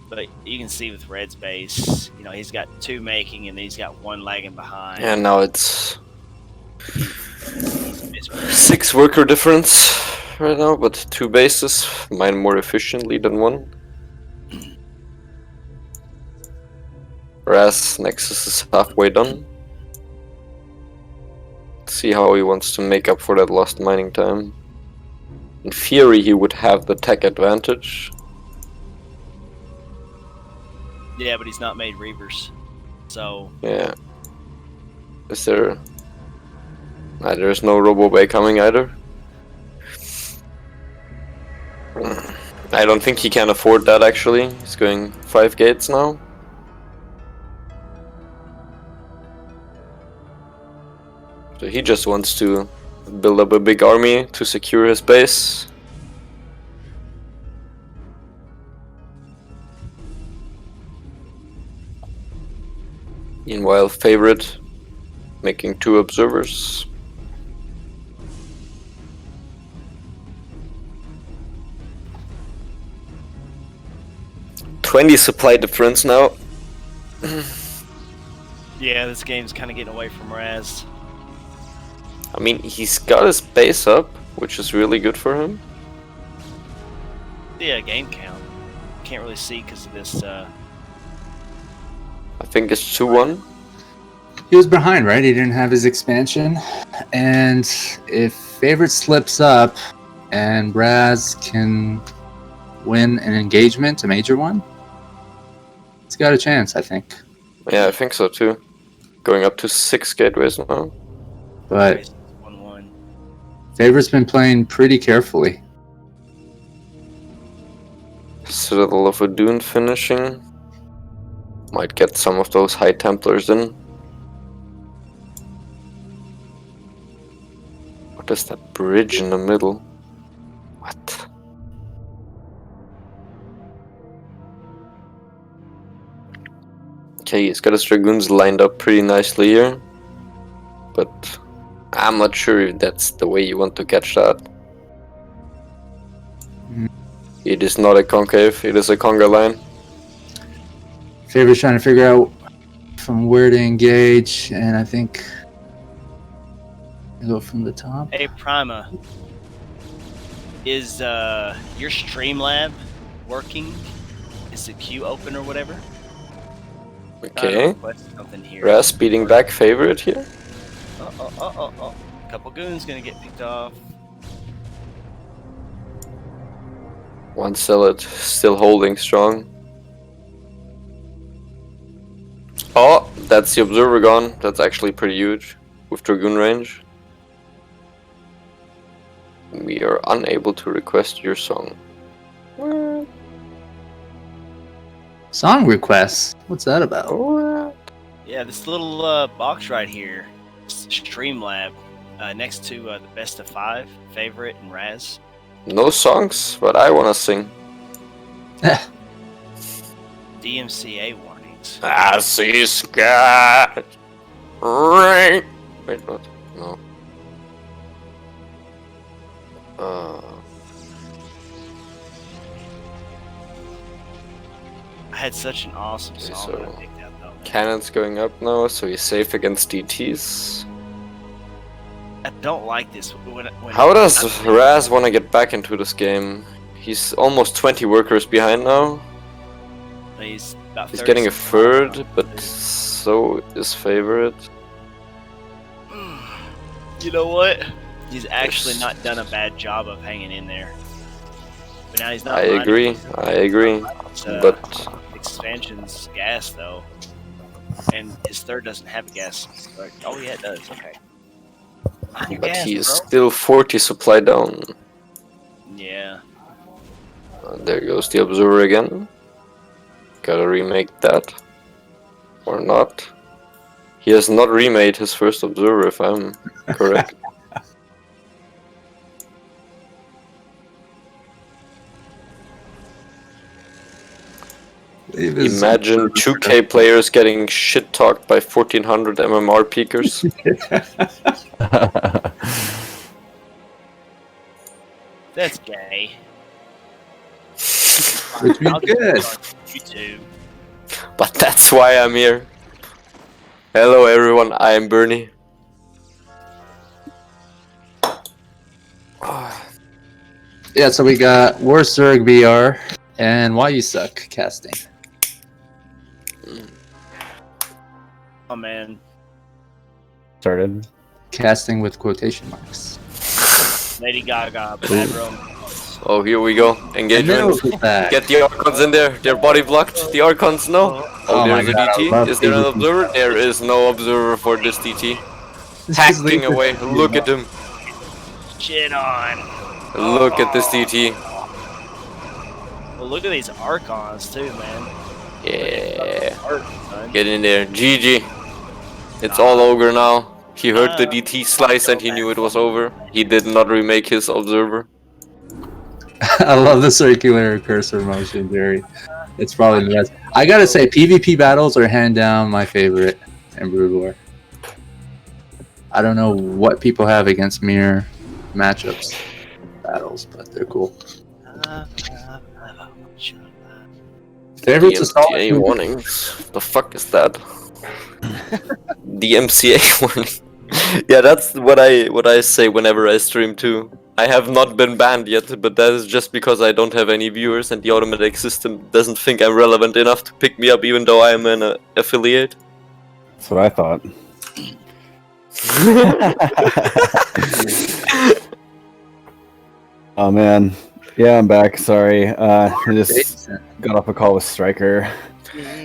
But you can see with Red's base, he's got 2 making and he's got 1 lagging behind. And now it's 6 worker difference right now, but 2 bases mine more efficiently than 1. Razz Nexus is halfway done. Let's see how he wants to make up for that lost mining time. In theory, he would have the tech advantage. Yeah, but he's not made Reavers. So. Yeah. Is there... Nah, there's no Robo Bay coming either. I don't think he can afford that actually. He's going 5 gates now. So he just wants to build up a big army to secure his base. Meanwhile, Favorit making 2 observers. 20 supply difference now. Yeah, this game's kind of getting away from Razz. I mean, he's got his base up, which is really good for him. Yeah, game count. Can't really see because of this. I think it's 2-1. He was behind, right? He didn't have his expansion. And if Favorit slips up and Razz can win an engagement, a major one, he's got a chance, I think. Yeah, I think so too. Going up to 6 gateways now. But 1-1. Favorit's been playing pretty carefully. Citadel of Adun finishing. Might get some of those High Templars in. What is that bridge in the middle? What? Okay, he's got his Dragoons lined up pretty nicely here. But I'm not sure if that's the way you want to catch that. It is not a concave, it is a conga line. Favorit's trying to figure out from where to engage, and I think I go from the top. Hey, Prima. Is your Streamlab working? Is the queue open or whatever? Okay. Something here. Razz beating back Favorit here. Oh. Couple goons gonna get picked off. One Zealot still holding strong. Oh, that's the Observer gone. That's actually pretty huge with Dragoon range. We are unable to request your song. Song requests? What's that about? Yeah, this little box right here, Streamlab, next to the best of 5, Favorit and Razz. No songs, but I wanna sing. DMCA warnings. I see sky rain. Wait, what? No. I had such an awesome Okay, song so when I picked that though. Cannon's going up now, so he's safe against DTs. I don't like this. When How does Razz want to get back into this game? He's almost 20 workers behind now. He's about He's 30 getting a seconds third, behind. but so is Favorit. You know what? He's actually not done a bad job of hanging in there. But now he's not. I agree, but expansion's gas though, and his third doesn't have a gas. Oh yeah, it does. Okay. Mind your gas, he is bro. still 40 supply down. Yeah. There goes the Observer again. Gotta remake that. Or not. He has not remade his first Observer, if I'm correct. Imagine 2K players getting shit talked by 1400 MMR peakers. That's gay. Which we I'll did. just go on YouTube. But that's why I'm here. Hello everyone, I am Bernie. Yeah, so we got Warsurg BR and Why You Suck casting. Oh man. Started. Casting with quotation marks. Lady Gaga, bad room. Oh, here we go. Engagement. Get the Archons in there. They're body blocked. The Archons, no. Oh, my there's a God, I DT. love Is there an PvP. Observer? There is no Observer for this DT. Hacking away. Look at him. Shit on. Look at this DT. Well, look at these Archons too, man. Yeah. Archons, son. Get in there. GG. It's all ogre now. He heard the DT slice and he knew it was over. He did not remake his Observer. I love the circular cursor motion, Jerry. It's probably the best. I gotta say, PvP battles are hand down my favorite in Brood War. I don't know what people have against mirror matchups battles, but they're cool. Favorit's a solid DMCA movie. warnings. The fuck is that? DMCA warning. Yeah, that's what I say whenever I stream too. I have not been banned yet, but that is just because I don't have any viewers and the automatic system doesn't think I'm relevant enough to pick me up, even though I am an affiliate. That's what I thought. Oh man, yeah, I'm back. Sorry, I just got off a call with Striker.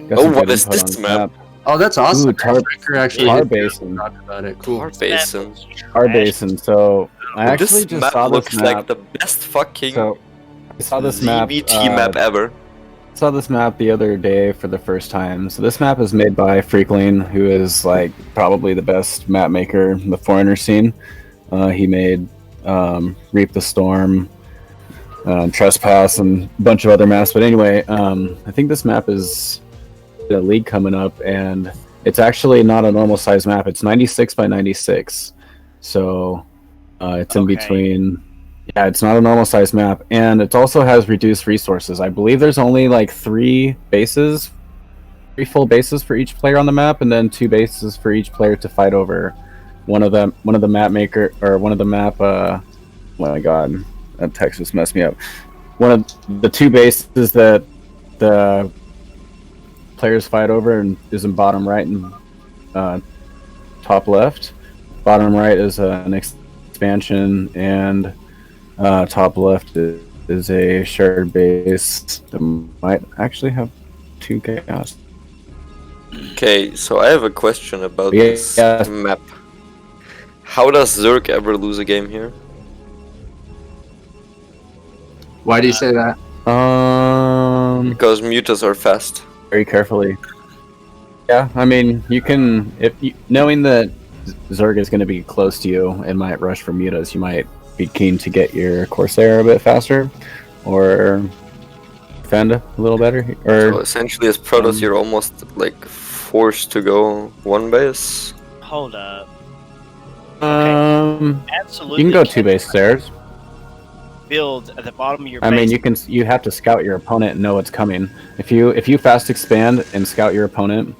Got Oh, some what good is input this on map? Oh, that's awesome. Ooh, Tar actually Tar hit me up Basin. and talked about it. Cool. Tar Basin. Tar Basin. So I actually This just map saw this looks map. like the best fucking So I saw this map. ZVT map ever. Saw this map the other day for the first time. So this map is made by Freakling, who is like probably the best map maker in the Foreigner scene. He made Reap the Storm, Trespass, and a bunch of other maps. But anyway, I think this map is the league coming up, and it's actually not a normal size map. It's 96 by 96, so it's in between. Yeah, it's not a normal size map, and it also has reduced resources. I believe there's only like 3 full bases for each player on the map, and then 2 bases for each player to fight over. One of the map. Oh my god, that text just messed me up. One of the 2 bases that the players fight over and is in bottom right and top left. Bottom right is an expansion, and top left is a shared base that might actually have 2 chaos. Okay, so I have a question about this map. How does Zerg ever lose a game here? Why do you say that? Because mutas are fast. Very carefully. Yeah, I mean, you can, knowing that Zerg is going to be close to you and might rush for mutas, you might be keen to get your Corsair a bit faster, or defend a little better. Or so essentially, as Protoss, you're almost like forced to go one base. Hold up. Absolutely. You can go 2 base stairs. Build at the bottom of your I base. mean, you have to scout your opponent and know what's coming. If you fast expand and scout your opponent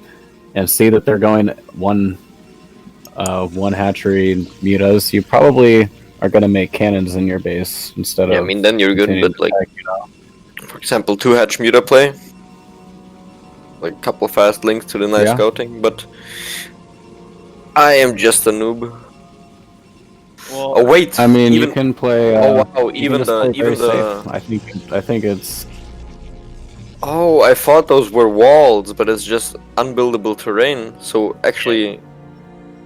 and see that they're going one hatchery mutas, you probably are going to make cannons in your base instead of. Yeah, I mean, then you're good, but like, for example, 2 hatch muta play, like a couple fast links to the nice scouting, but I am just a noob. Well, oh wait, I mean, you can play. Oh wow, even the. Safe. I think it's. Oh, I thought those were walls, but it's just unbuildable terrain. So actually,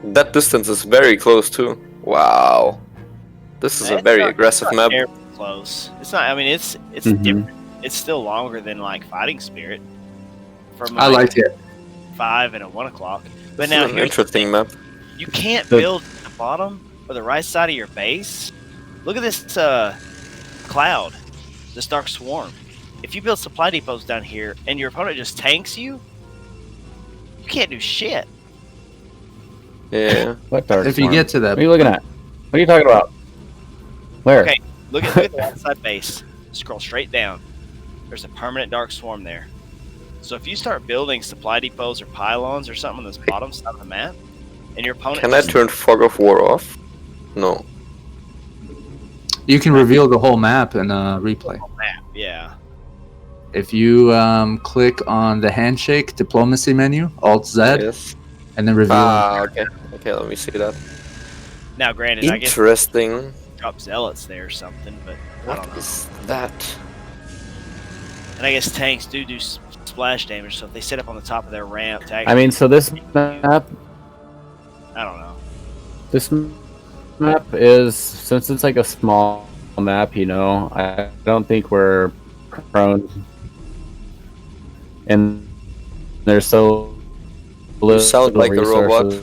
that distance is very close too. Wow, this is a very aggressive map. Close. It's not. I mean, it's different. It's still longer than like Fighting Spirit. From I like it. 5 and a 1 o'clock. But This now is an here's interesting map. You can't build at the bottom or the right side of your base. Look at this cloud, this dark swarm. If you build supply depots down here and your opponent just tanks you, you can't do shit. Yeah. What dark If swarm? you get to that. What are you looking at? What are you talking about? Where? Okay, look at the outside base. Scroll straight down. There's a permanent dark swarm there. So if you start building supply depots or pylons or something on this bottom side of the map, and your opponent Can I turn Fog of War off? No. You can reveal the whole map in a replay. map, yeah. If you click on the handshake diplomacy menu, Alt Z, Yes. and then reveal. Okay. Okay, let me see that. Now, granted, I guess Interesting. drop zealots there or something, but I don't What know. is that? And I guess tanks do splash damage, so if they sit up on the top of their ramp, I mean, so this map. I don't know. This map is, since it's like a small map, you know, I don't think we're prone. And there's so You sound like a robot.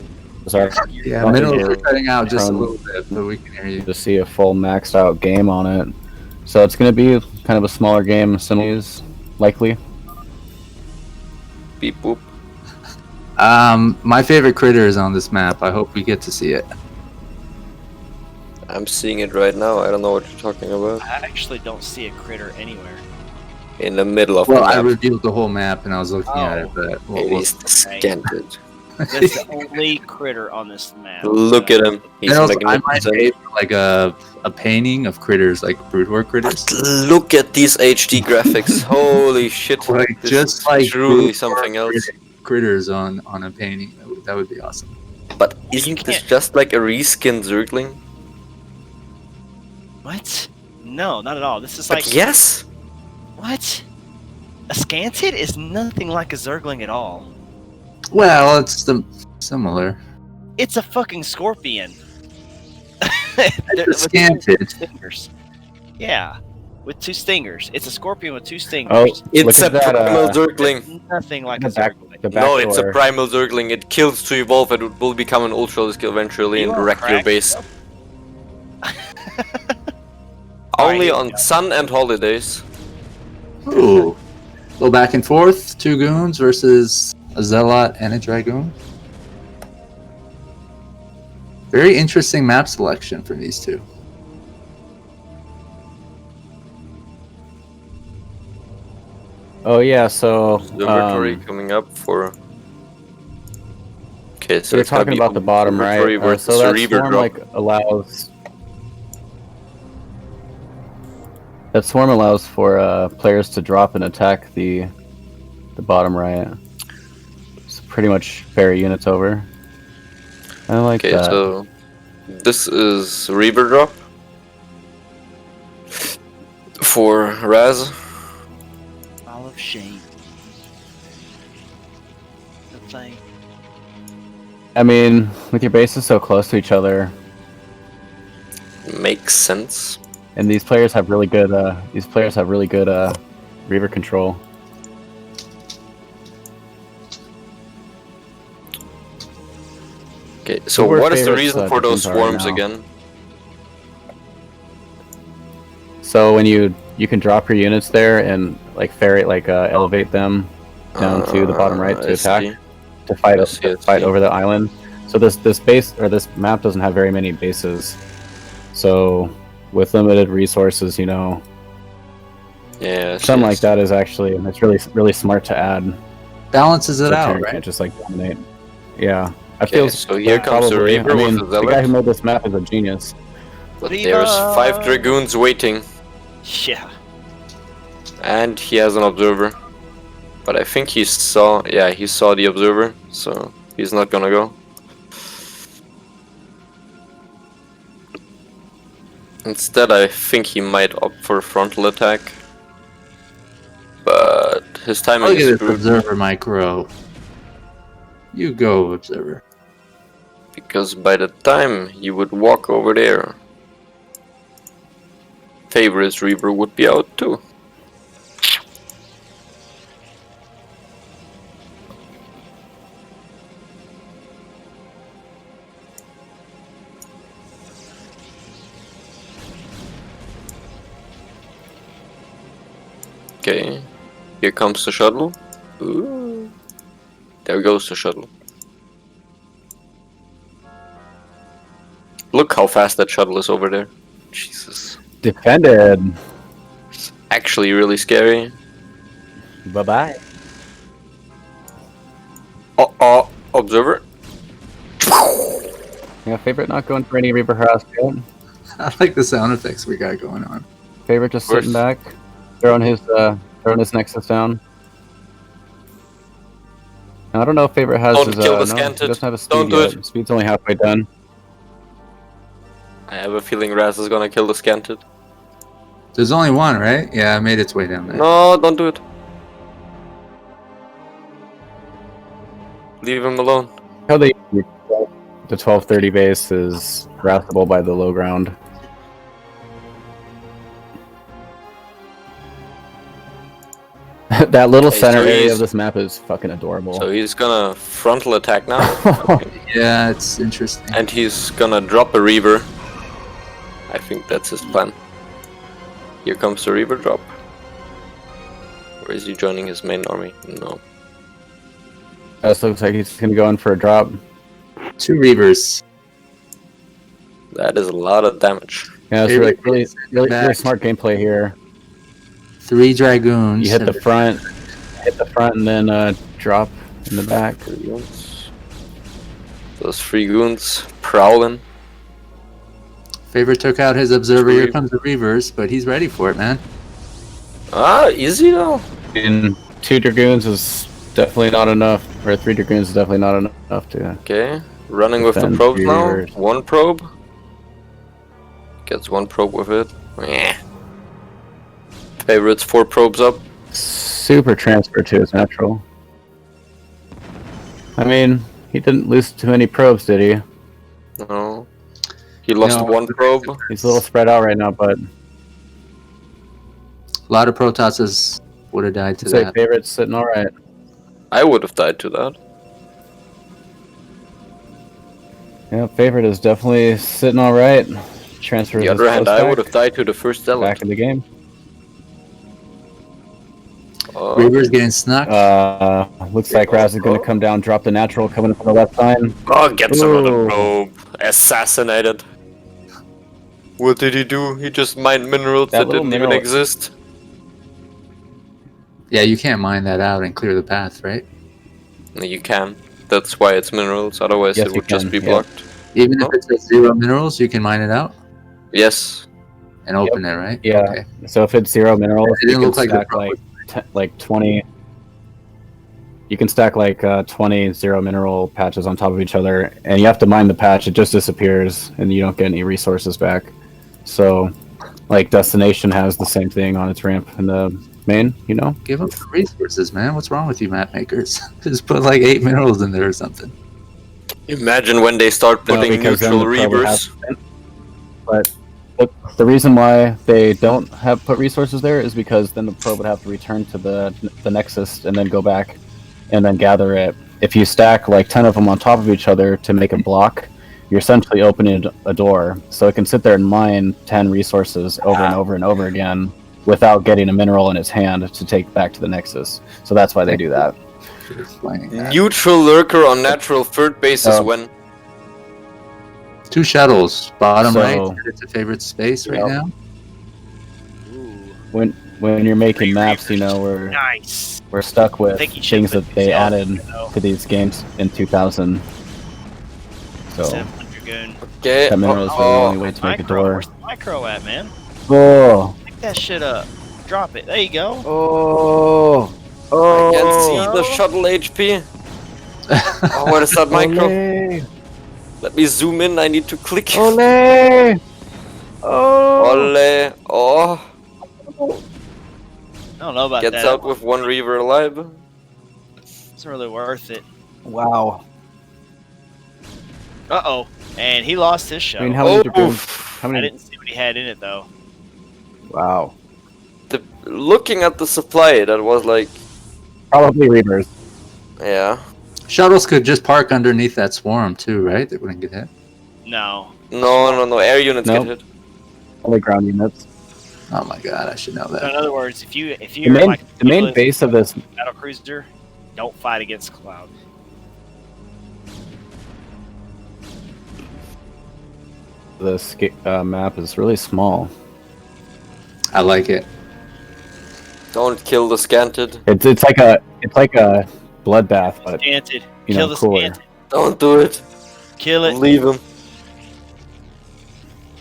Yeah, middle is cutting out just a little bit, but we can hear you. To see a full maxed out game on it. So it's going to be kind of a smaller game, similes, likely. Beep boop. My favorite critter is on this map. I hope we get to see it. I'm seeing it right now. I don't know what you're talking about. I actually don't see a critter anywhere. in the middle of Well, the I map. revealed the whole map and I was looking at it, Oh. but It is the scanted. That's the only critter on this map. Look at him. He's and also, I might magnificent. pay for like a painting of critters, like brute horde critters. But look at these HD graphics. Holy shit. Like This just is like truly brute something horde else. critters on a painting. That would be awesome. But isn't this can't- just like a reskinned Zergling? What? No, not at all. This is But like yes! what? A Scanted is nothing like a Zergling at all. Well, it's similar. It's a fucking scorpion. It's With scanted. stingers. Yeah, with 2 stingers. It's a scorpion with 2 Oh, stingers. It's a look at that, primal Zergling. Nothing like the a back, Zergling. the back No, it's a door. primal Zergling. It kills to evolve and it will become an ultra skill eventually You and are wreck your cracked. base. Alright, Only here we on go. sun and holidays. Ooh. Go back and forth. 2 goons versus a zealot and a dragoon. Very interesting map selection from these two. Oh yeah, so Observatory coming up for. Okay, so we're it's gonna talking be about the bottom right. Observatory versus So that Reaver swarm drop. like allows. That swarm allows for players to drop and attack the bottom right. It's pretty much ferry units over. I like Okay, that. so this is Reaver drop for Razz. Ball of shame. The thing. I mean, with your bases so close to each other, Makes sense. and these players have really good. Reaver control. Okay, so We're what is the favorites, reason for those defense are right swarms now. again? So when you can drop your units there and like elevate them down to the bottom right to I attack. see. To fight I see, I fight see. over the island. So this base or this map doesn't have very many bases. So with limited resources, you know, Yeah, something like that is actually it's really smart to add. Balances it So out, Terran right? can't just like dominate. Yeah, I Okay, feel so here comes the probably. Reaver I mean, with the the guy Zealot. who made this map is a genius. But there's 5 Reaver! Dragoons waiting, Yeah. and he has an Observer. But I think he saw the Observer, so he's not gonna go. Instead, I think he might opt for a frontal attack. But his timing Look at is this screwed, observer micro. You go, observer. because by the time you would walk over there, Favorit's Reaver would be out too. Okay, here comes the shuttle. Ooh. There goes the shuttle. Look how fast that shuttle is over there. Jesus. Defended. It's actually really scary. Bye bye. Oh, Observer. Yeah, favorite not going for any Reaper harass yet. I like the sound effects we got going on. Favorite just Of course. sitting back, throwing his Nexus down. Now, I don't know if favorite has Don't his. kill the No, he Scanted. doesn't have a speed Don't do yet. it. Speed's only halfway done. I have a feeling Razz is gonna kill the Scanted. There's only one, right? Yeah, it made its way down there. No, don't do it. Leave him alone. How the 1230 base is harassable by the low ground. That little Okay, center so area he's- of this map is fucking adorable. So he's gonna frontal attack now. Yeah, it's interesting. And he's gonna drop a Reaver. I think that's his plan. Here comes the Reaver drop. Or is he joining his main army? No. This looks like he's gonna go in for a drop. 2 Reavers. That is a lot of damage. Yeah, it's Favorite really back. smart gameplay here. 3 Dragoons. You hit the front, and then drop in the back. Those 3 goons prowling. Favorit took out his observer. Here comes the Reavers, but he's ready for it, man. Ah, easy though. And 2 Dragoons is definitely not enough, or 3 Dragoons is definitely not enough to. Okay, running with the Defend probes now. Reavers. 1 probe. Gets 1 probe with it. Meh. Favorit's 4 probes up. Super transfer to his natural. I mean, he didn't lose too many probes, did he? No. He lost 1 probe. He's a little spread out right now, but A lot of Protosses would have died to say that. Favorit's sitting all right. I would have died to that. Yeah, Favorit is definitely sitting all right. Transfer. On the other hand, I would have died to the first back zealot. in the game. Reaver's getting snuck. Looks like Razz is going to come down, drop the natural, coming up on the left side. Oh, gets another Ooh. probe. Assassinated. What did he do? He just mined minerals that little didn't even mineral- exist. Yeah, you can't mine that out and clear the path, right? You can. That's why it's minerals, otherwise Yes, it you would just can, be yeah. blocked. Even No. if it says 0 minerals, you can mine it out Yes. and open it, right? Yeah. Okay. So if it's 0 minerals, It you didn't can look like the stack pro like 20. You can stack like 20 0 mineral patches on top of each other, and you have to mine the patch. It just disappears, and you don't get any resources back. So, like Destination has the same thing on its ramp in the main. You know. Give them the resources, man. What's wrong with you, map makers? Just put like 8 minerals in there or something. Imagine when they start No, putting because then neutral the pro would reavers. But the reason why they don't have put resources there is because then the probe would have to return to the Nexus and then go back and then gather it. If you stack like 10 of them on top of each other to make a block, you're essentially opening a door. So it can sit there and mine 10 resources over and over and over again without getting a mineral in its hand to take back to the Nexus. So that's why they do that. Neutral lurker on natural third base is Oh. when. 2 shuttles, bottom So- right. It's a favorite space right Yep. now. Ooh, When you're making maps, you know, nice. we're stuck with think he should things put that they these on, added you know. to these games in 2000. So Except Dragoon. Okay. that mineral is really the only way to make a Micro. door. Where's the micro at, man? Oh, Pick that shit up. Drop it. There you go. oh, I can't oh! see the shuttle HP. Oh, what is that micro? Ole! Let me zoom in. I need to click. Ole! Oh! Ole. Oh. I don't know about Gets that. out with 1 reaver alive. It's really worth it. Wow. Uh-oh. And he lost his shot. I mean, how many Oh, dragoons? How I many? didn't see what he had in it, though. Wow. Looking at the supply, that was like, Probably reavers. yeah. Shuttles could just park underneath that swarm too, right? They wouldn't get hit. No. No. Air units Nope. get hit. Only ground units. Oh my god, I should know So in that. other words, if you're The main base of this. battle cruiser, don't fight against Cloud. This map is really small. I like it. Don't kill the scanted. It's like a bloodbath, but Scanted. you Kill know, the cooler. scanted. Don't do it. Kill it. Leave him.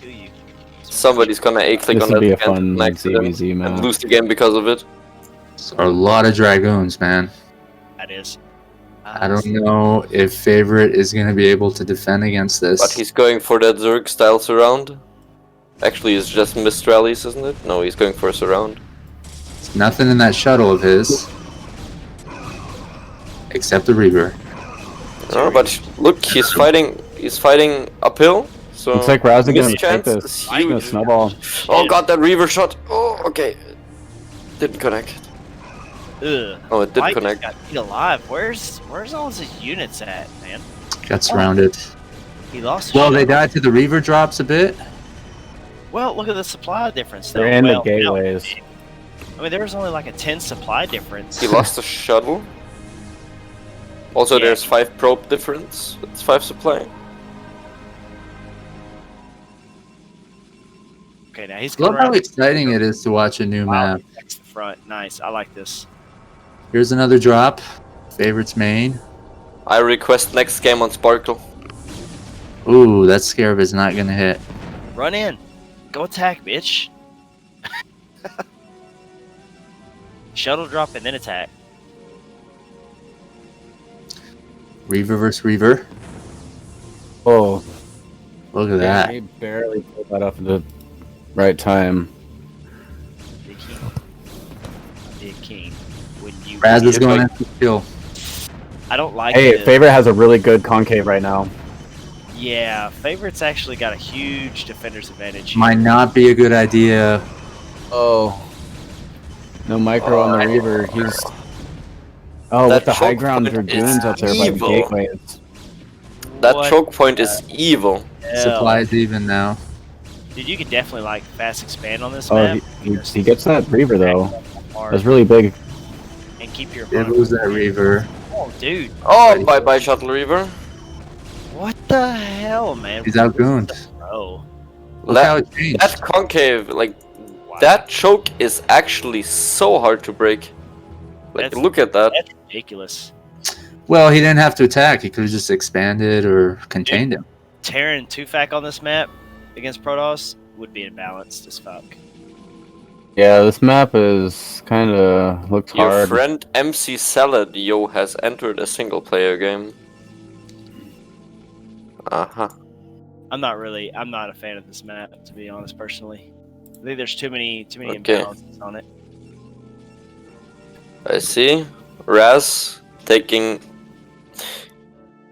Kill you. Somebody's gonna A-click This on would be a that scanted fun next to them ZVZ and map. lose the game because of it. A lot of Dragoons, man. That is. I don't know if Favorit is going to be able to defend against this. But he's going for that Zerg style surround. Actually, it's just missed rallies, isn't it? No, he's going for a surround. Nothing in that shuttle of his. Except the Reaver. No, but look, he's fighting uphill. So Looks like Razz is miss gonna take chance this. is He's gonna huge. snowball. Oh god, that Reaver shot. Oh, okay. Didn't connect. Ugh. Oh, it did Mike connect. just got eat alive. Where's all his units at, man? Got surrounded. He lost. Well, his they shot. died to the Reaver drops a bit. Well, look at the supply difference. Though. They're in well, the gateways. I mean, there was only like a 10 supply difference. He lost the shuttle. Also, Yeah. there's 5 probe difference. It's 5 supply. Okay, now he's Love going how around. exciting it is to watch a new Wow, map. he takes the front. Nice. I like this. Here's another drop. Favorites main. I request next game on Sparkle. Ooh, that Scarab is not gonna hit. Run in. Go attack, bitch. Shuttle drop and then attack. Reaver versus Reaver. Oh, Look at yeah, that. he barely pulled that off at the right time. Big king. Big king. When you Razz is It's going like- after kill. I don't like Hey, the- Favorite has a really good concave right now. Yeah, Favorit's actually got a huge defender's advantage. Here. Might not be a good idea. Oh. No micro on the Reaver. He's. Oh, That with the high choke ground point Dragoons is up there by the evil. gateways. That What choke point is evil. the Supply hell? is even now. Dude, you could definitely like fast expand on this Oh, map. he gets that Reaver though. Hard That's really big. and keep your Did opponent- lose that Reaver. Oh, dude, Oh, bye-bye Shuttle Reaver. what the hell, man? He's outgooned. Bro, Look That- how it changed. That concave, like, wow. that choke is actually so hard to break. Like, That's- look at that. That's ridiculous. Well, he didn't have to attack. He could have just expanded or contained him. Terran 2-fac on this map against Protoss would be imbalanced as fuck. Yeah, this map is kind of looks Your hard. friend MC Salad Yo has entered a single player game. Uh-huh. I'm not a fan of this map, to be honest, personally. I think there's too many Okay. imbalances on it. I see. Razz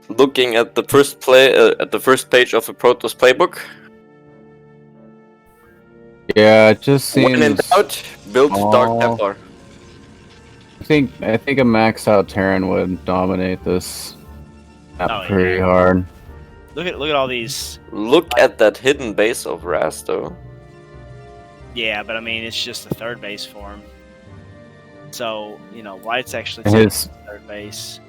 looking at the first page of the Protoss playbook. Yeah, it just When in seems. doubt, build Dark small. Templar. I think a maxed out Terran would dominate this map Oh, yeah. pretty hard. Look at all these. Look at that hidden base of Razz, though. Yeah, but I mean, it's just the third base for him. So White's actually And taking his third base,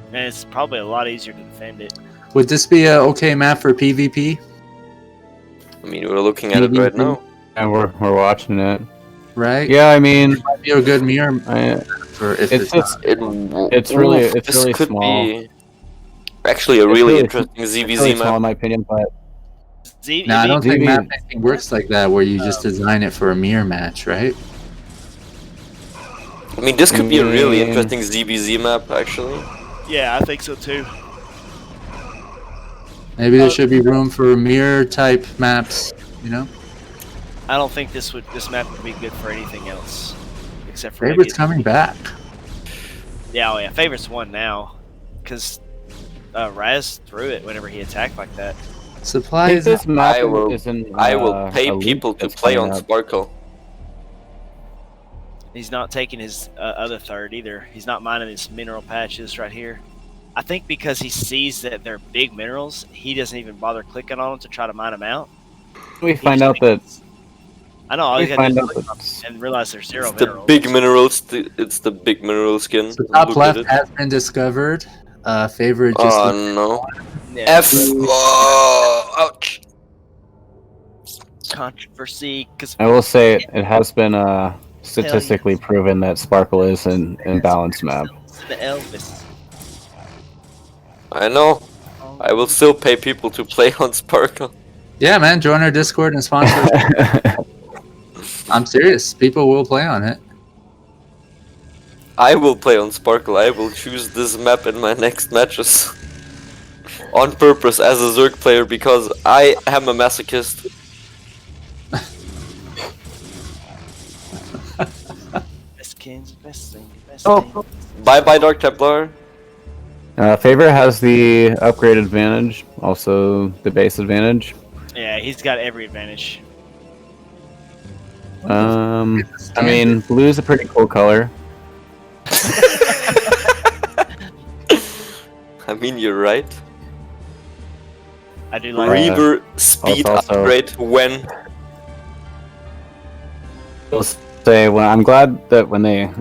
and it's probably a lot easier to defend it. Would this be a okay map for PvP? I mean, we're looking at it right now. and we're watching it. Right? Yeah, I mean, Might be a good mirror I, for if it's it's just It's really- it's this really could small. be actually a It's really really- interesting it's ZVZ really small map. in my opinion, but No, I don't think ZV map making works like that, where you just design it for a mirror match, right? I mean, this could be a really Mm. interesting ZVZ map, actually. Yeah, I think so too. Maybe there should be room for mirror type maps. I don't think this map would be good for anything else, except for Favorite's maybe. coming back. Yeah, oh yeah, Favorite's won now, because Razz threw it whenever he attacked like that. I Supply think is this map I will- is in, I will pay a loop people to that's play coming on up. Sparkle. He's not taking his other third either. He's not mining these mineral patches right here. I think because he sees that they're big minerals, he doesn't even bother clicking on them to try to mine them out. We He find just out that I know all we you gotta find do is out click that on them and realize there's zero It's the minerals. big minerals. It's the big mineral skin. So top Look left at it. has been discovered. Favorite just Oh no. Yeah, F. Oh, ouch. controversy because I will say it has been statistically proven that Sparkle is an imbalanced map. the Elvis. I know. I will still pay people to play on Sparkle. yeah, man. Join our Discord and sponsor. I'm serious. People will play on it. I will play on Sparkle. I will choose this map in my next matches. On purpose as a Zerg player because I am a masochist. Best kings, best thing, best Oh. thing. Bye bye Dark Templar. Favorite has the upgrade advantage, also the base advantage. Yeah, he's got every advantage. I mean, blue's a pretty cool color. I mean, you're right. I do like Reaver speed also- upgrade when. I'll say I'm glad that when they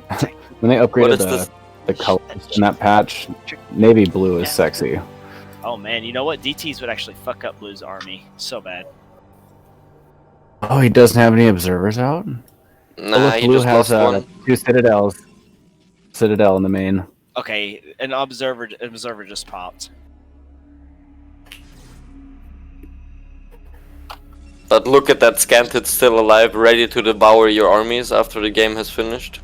upgraded is this? the colors in that patch, navy blue is sexy. Oh man, you know what? DTs would actually fuck up Blue's army so bad. Oh, he doesn't have any observers out. Nah, he Blue just has lost one. 2 Citadels. Citadel in the main. Okay, an observer just popped. But look at that Scantid still alive, ready to devour your armies after the game has finished.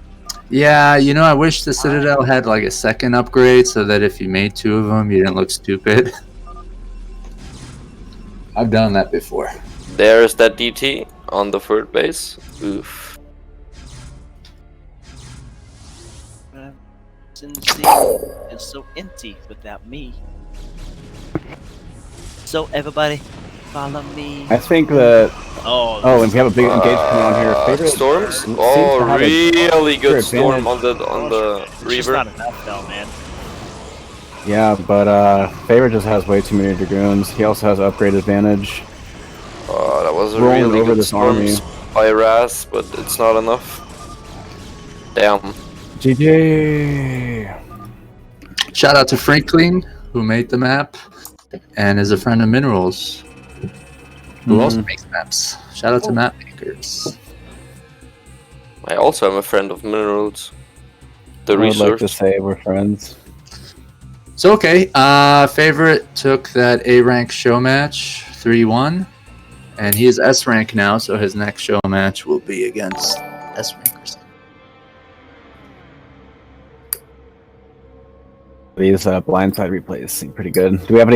Yeah, I wish the Citadel had like a second upgrade so that if you made 2 of them, you didn't look stupid. I've done that before. There's that DT on the third base. Oof. It's so empty without me. So everybody, follow me. I think that. Oh, and we have a big engagement coming on here. Favorit Storms? seems to Oh, have a really good clear storm advantage. on the it's just Reaver. not enough though, man. Yeah, but Favorit just has way too many Dragoons. He also has upgrade advantage. Oh, that was a Rolling really over good this storm army. by Razz, but it's not enough. Damn. GG. Shout out to Franklin, who made the map, and is a friend of Minerals, who also makes maps. Shout out to map makers. I also am a friend of Minerals. The I would like to resource. say we're friends. So okay, Favorit took that A rank show match 3-1, and he is S rank now, so his next show match will be against S rankers. These blindside replays seem pretty good. Do we have any